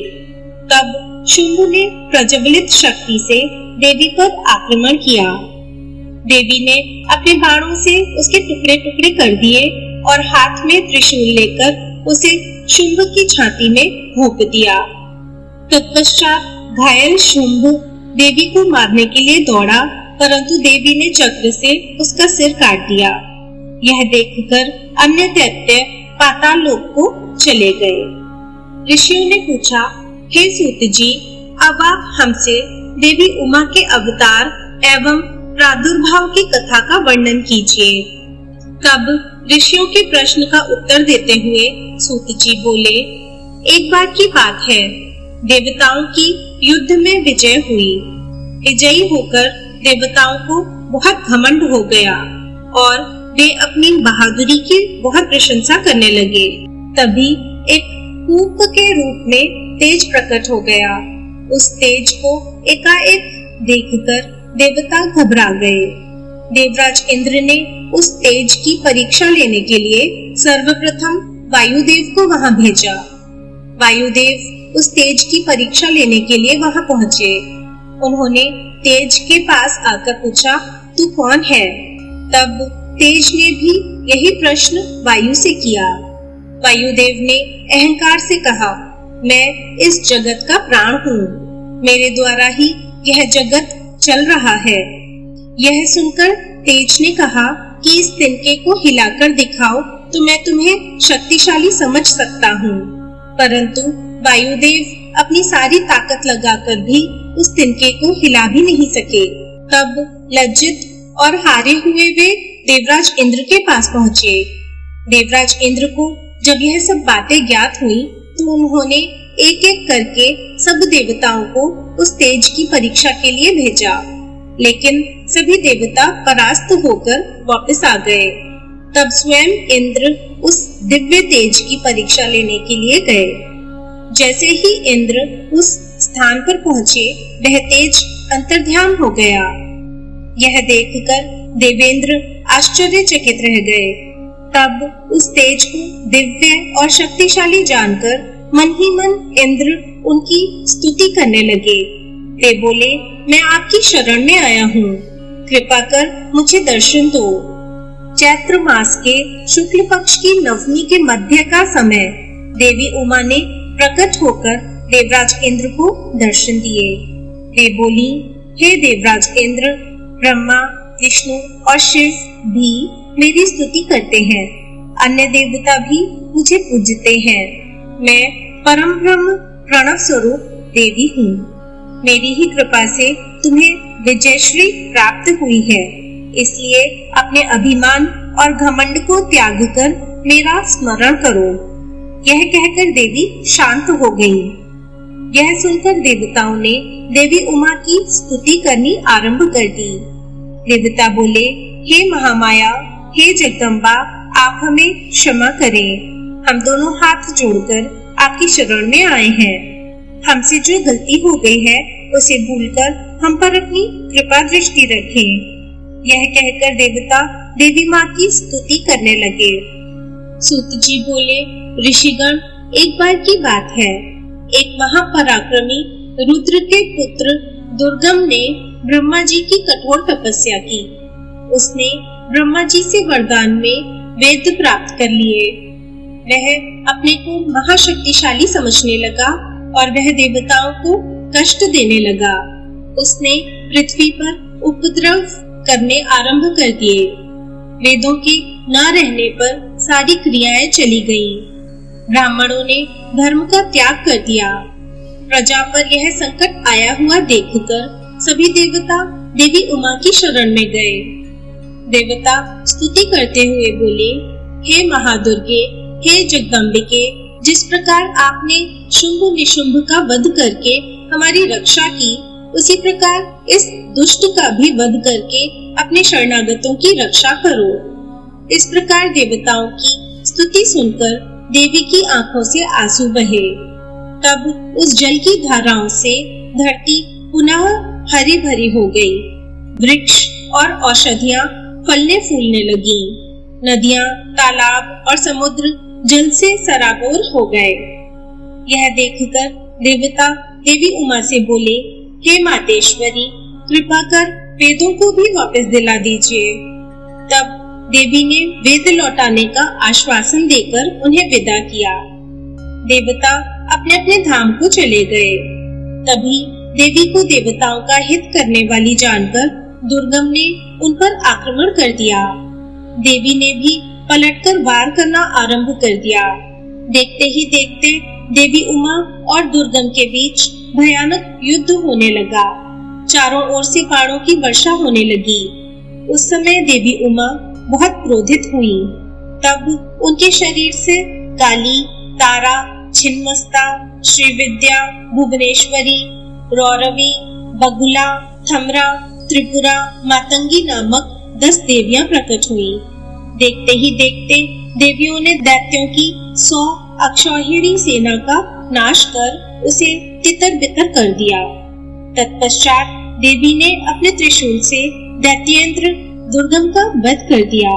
तब शुंभ ने प्रज्वलित शक्ति से देवी पर आक्रमण किया। देवी ने अपने बाणों से उसके टुकड़े टुकड़े कर दिए और हाथ में त्रिशूल लेकर उसे शुंभ की छाती में भोंक दिया। तत्पश्चात घायल शुंभ देवी को मारने के लिए दौड़ा, परंतु देवी ने चक्र से उसका सिर काट दिया। यह देखकर अन्य दैत्य पाताल लोक को चले गए। ऋषियों ने पूछा, हे सूत जी, अब आप हमसे देवी उमा के अवतार एवं प्रादुर्भाव की कथा का वर्णन कीजिए। तब ऋषियों के प्रश्न का उत्तर देते हुए सूत जी बोले, एक बार की बात है, देवताओं की युद्ध में विजय हुई। विजयी होकर देवताओं को बहुत घमंड हो गया और वे अपनी बहादुरी की बहुत प्रशंसा करने लगे। तभी एक कूप के रूप में तेज प्रकट हो गया। उस तेज को एकाएक देखकर देवता घबरा गए। देवराज इंद्र ने उस तेज की परीक्षा लेने के लिए सर्वप्रथम वायुदेव को वहां भेजा। वायुदेव उस तेज की परीक्षा लेने के लिए वहां पहुंचे। उन्होंने तेज के पास आकर पूछा, तू कौन है? तब तेज ने भी यही प्रश्न वायु से किया। वायुदेव ने अहंकार से कहा, मैं इस जगत का प्राण हूँ, मेरे द्वारा ही यह जगत चल रहा है। यह सुनकर तेज ने कहा कि इस तिनके को हिलाकर दिखाओ तो मैं तुम्हें शक्तिशाली समझ सकता हूँ। परंतु वायुदेव अपनी सारी ताकत लगाकर भी उस तिनके को हिला भी नहीं सके। तब लज्जित और हारे हुए वे देवराज इंद्र के पास पहुँचे। देवराज इंद्र को जब यह सब बातें ज्ञात हुई तो उन्होंने एक एक करके सब देवताओं को उस तेज की परीक्षा के लिए भेजा, लेकिन सभी देवता परास्त होकर वापस आ गए। तब स्वयं इंद्र उस दिव्य तेज की परीक्षा लेने के लिए गए। जैसे ही इंद्र उस स्थान पर पहुंचे, वह तेज अंतर्ध्यान हो गया। यह देखकर देवेंद्र आश्चर्यचकित रह गए। तब उस तेज को दिव्य और शक्तिशाली जानकर मन ही मन इंद्र उनकी स्तुति करने लगे। वे बोले, मैं आपकी शरण में आया हूँ, कृपा कर मुझे दर्शन दो। चैत्र मास के शुक्ल पक्ष की नवमी के मध्य का समय देवी उमा ने प्रकट होकर देवराज इंद्र को दर्शन दिए। वे बोली, हे देवराज इंद्र, ब्रह्मा, विष्णु और शिव भी मेरी स्तुति करते हैं, अन्य देवता भी मुझे पूजते हैं। मैं परम ब्रह्म प्रणव स्वरूप देवी हूँ। मेरी ही कृपा से तुम्हें विजयश्री प्राप्त हुई है, इसलिए अपने अभिमान और घमंड को त्याग कर मेरा स्मरण करो। यह कहकर देवी शांत हो गयी। यह सुनकर देवताओं ने देवी उमा की स्तुति करनी आरंभ कर दी। देवता बोले, हे महामाया, हे जगदम्बा, आप हमें क्षमा करें। हम दोनों हाथ जोड़कर आपकी शरण में आए हैं। हमसे जो गलती हो गई है उसे भूलकर हम पर अपनी कृपा दृष्टि रखें। यह कहकर देवता देवी माँ की स्तुति करने लगे। सूत जी बोले, ऋषिगण, एक बार की बात है, एक महापराक्रमी रुद्र के पुत्र दुर्गम ने ब्रह्मा जी की कठोर तपस्या की। उसने ब्रह्मा जी से वरदान में वेद प्राप्त कर लिए। वह अपने को महाशक्तिशाली समझने लगा और वह देवताओं को कष्ट देने लगा। उसने पृथ्वी पर उपद्रव करने आरंभ कर दिए। वेदों के न रहने पर सारी क्रियाएं चली गईं। ब्राह्मणों ने धर्म का त्याग कर दिया। प्रजा पर यह संकट आया हुआ देखकर सभी देवता देवी उमा की शरण में गए। देवता स्तुति करते हुए बोले, हे महादुर्गे, हे जगदम्बिके, जिस प्रकार आपने शुंभ निशुंभ का वध करके हमारी रक्षा की, उसी प्रकार इस दुष्ट का भी वध करके अपने शरणागतों की रक्षा करो। इस प्रकार देवताओं की स्तुति सुनकर देवी की आंखों से आंसू बहे। तब उस जल की धाराओं से धरती पुनः हरी भरी हो गई। वृक्ष और औषधियां फलने फूलने लगी। नदियां, तालाब और समुद्र जल से सराबोर हो गए। यह देखकर देवता देवी उमा से बोले, हे मातेश्वरी, कृपा कर वेदों को भी वापस दिला दीजिए। तब देवी ने वेद लौटाने का आश्वासन देकर उन्हें विदा किया। देवता अपने अपने धाम को चले गए। तभी देवी को देवताओं का हित करने वाली जानकर दुर्गम ने उन पर आक्रमण कर दिया। देवी ने भी पलटकर वार करना आरंभ कर दिया। देखते ही देखते देवी उमा और दुर्गम के बीच भयानक युद्ध होने लगा। चारों ओर से बाणों की वर्षा होने लगी। उस समय देवी उमा बहुत क्रोधित हुई। तब उनके शरीर से काली, तारा, छिन्नमस्ता, श्रीविद्या, भुवनेश्वरी, रौरवी, बगुला, थमरा, त्रिपुरा, मातंगी नामक 10 देवियां प्रकट हुई। देखते ही देखते देवियों ने दैत्यों की 100 अक्षौहिणी सेना का नाश कर उसे तितर-बितर कर दिया। तत्पश्चात देवी ने अपने त्रिशूल से दैत्येंद्र दुर्गम का वध कर दिया।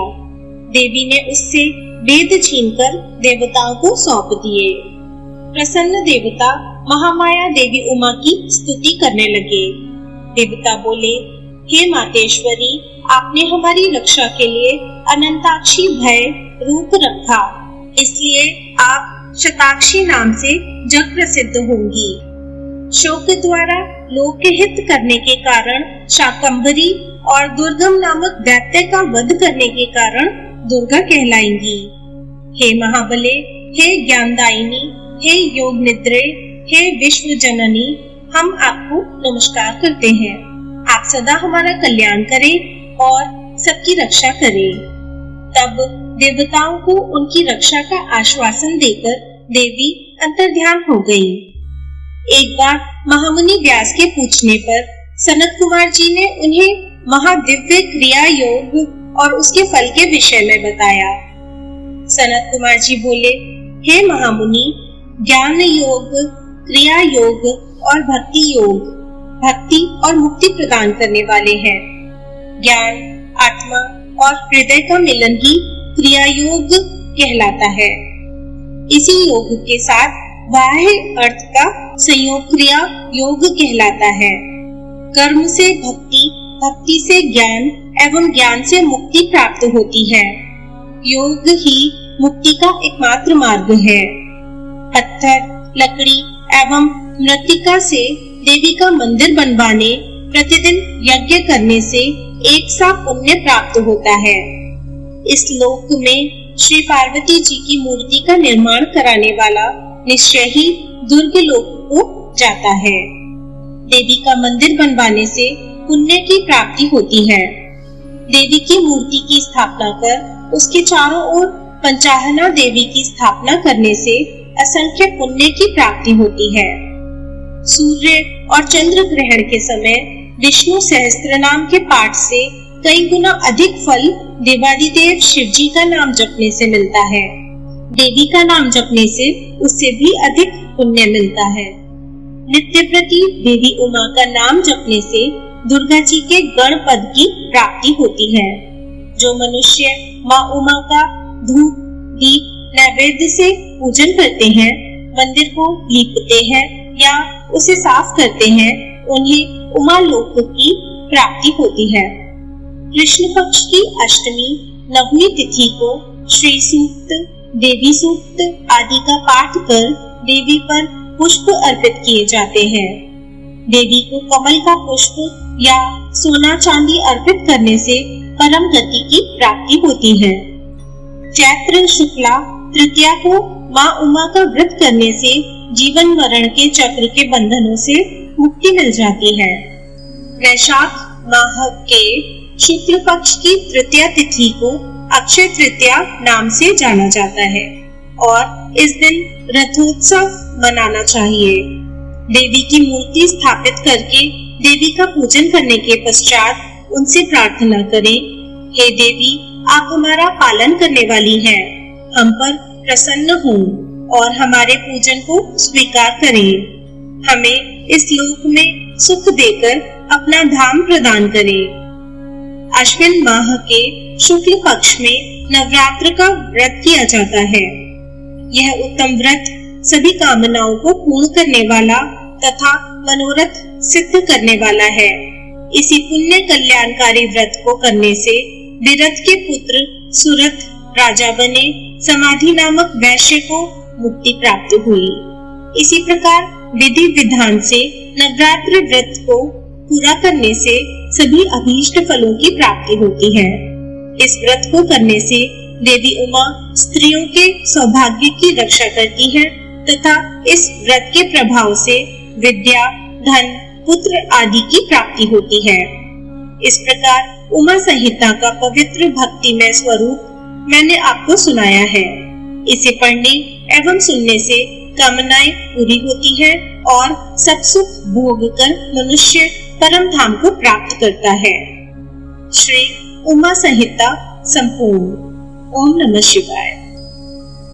देवी ने उससे वेद छीनकर देवताओं को सौंप दिए। प्रसन्न देवता महामाया देवी उमा की स्तुति करने लगे। देवता बोले, हे मातेश्वरी, आपने हमारी रक्षा के लिए अनंताक्षी भय रूप रखा, इसलिए आप शताक्षी नाम से जग प्रसिद्ध होंगी। शोक द्वारा लोक के हित करने के कारण शाकंभरी और दुर्गम नामक दैत्य का वध करने के कारण दुर्गा कहलाएंगी। हे महाबले, हे ज्ञानदायिनी, हे योग निद्रे, हे विश्व जननी, हम आपको नमस्कार करते हैं। आप सदा हमारा कल्याण करें और सबकी रक्षा करें। तब देवताओं को उनकी रक्षा का आश्वासन देकर देवी अंतर्ध्यान हो गई। एक बार महामुनि व्यास के पूछने पर सनत कुमार जी ने उन्हें महादिव्य क्रिया योग और उसके फल के विषय में बताया। सनत कुमार जी बोले, हे महामुनि, ज्ञान योग, क्रिया योग और भक्ति योग भक्ति और मुक्ति प्रदान करने वाले हैं। ज्ञान, आत्मा और हृदय का मिलन ही क्रिया योग कहलाता है। इसी योग के साथ बाह्य अर्थ का संयोग क्रिया योग कहलाता है। कर्म से भक्ति, भक्ति से ज्ञान एवं ज्ञान से मुक्ति प्राप्त होती है। योग ही मुक्ति का एकमात्र मार्ग है। पत्थर, लकड़ी एवं मृत्तिका से देवी का मंदिर बनवाने, प्रतिदिन यज्ञ करने से एक सा पुण्य प्राप्त होता है। इस लोक में श्री पार्वती जी की मूर्ति का निर्माण कराने वाला निश्चय ही दुर्ग लोक को जाता है। देवी का मंदिर बनवाने से पुण्य की प्राप्ति होती है। देवी की मूर्ति की स्थापना कर उसके चारों ओर पंचाहना देवी की स्थापना करने से असंख्य पुण्य की प्राप्ति होती है। सूर्य और चंद्र ग्रहण के समय विष्णु सहस्त्र नाम के पाठ से कई गुना अधिक फल देवादिदेव शिव जी का नाम जपने से मिलता है। देवी का नाम जपने से उससे भी अधिक पुण्य मिलता है। नित्य प्रति देवी उमा का नाम जपने से दुर्गा जी के गण पद की प्राप्ति होती है। जो मनुष्य माँ उमा का धूप, दीप, नैवेद्य से पूजन करते हैं, मंदिर को लीपते हैं या उसे साफ करते हैं, उन्हें उमा लोक की प्राप्ति होती है। कृष्ण पक्ष की अष्टमी, नवमी तिथि को श्री सूक्त, देवी सूक्त आदि का पाठ कर देवी पर पुष्प अर्पित किए जाते हैं। देवी को कमल का पुष्प या सोना चांदी अर्पित करने से परम गति की प्राप्ति होती है। चैत्र शुक्ला तृतीया को माँ उमा का व्रत करने से जीवन मरण के चक्र के बंधनों से मुक्ति मिल जाती है। वैशाख माह के शुक्ल पक्ष की तृतीया तिथि को अक्षय तृतीया नाम से जाना जाता है और इस दिन रथोत्सव मनाना चाहिए। देवी की मूर्ति स्थापित करके देवी का पूजन करने के पश्चात उनसे प्रार्थना करें, हे देवी, आप हमारा पालन करने वाली हैं, हम पर प्रसन्न हों और हमारे पूजन को स्वीकार करें। हमें इस लोक में सुख देकर अपना धाम प्रदान करें। अश्विन माह के शुक्ल पक्ष में नवरात्र का व्रत किया जाता है। यह उत्तम व्रत सभी कामनाओं को पूर्ण करने वाला तथा मनोरथ सिद्ध करने वाला है। इसी पुण्य कल्याणकारी व्रत को करने से विरथ के पुत्र सुरथ राजा बने, समाधि नामक वैश्य को मुक्ति प्राप्त हुई। इसी प्रकार विधि विधान से नवरात्र व्रत को पूरा करने से सभी अभीष्ट फलों की प्राप्ति होती है। इस व्रत को करने से देवी उमा स्त्रियों के सौभाग्य की रक्षा करती है तथा इस व्रत के प्रभाव से विद्या, धन, पुत्र आदि की प्राप्ति होती है। इस प्रकार उमा संहिता का पवित्र भक्तिमय स्वरूप मैंने आपको सुनाया है। इसे पढ़ने एवं सुनने से कामनाएं पूरी होती है और सब सुख भोग कर मनुष्य परम धाम को प्राप्त करता है। श्री उमा संहिता संपूर्ण। ओम नमः शिवाय।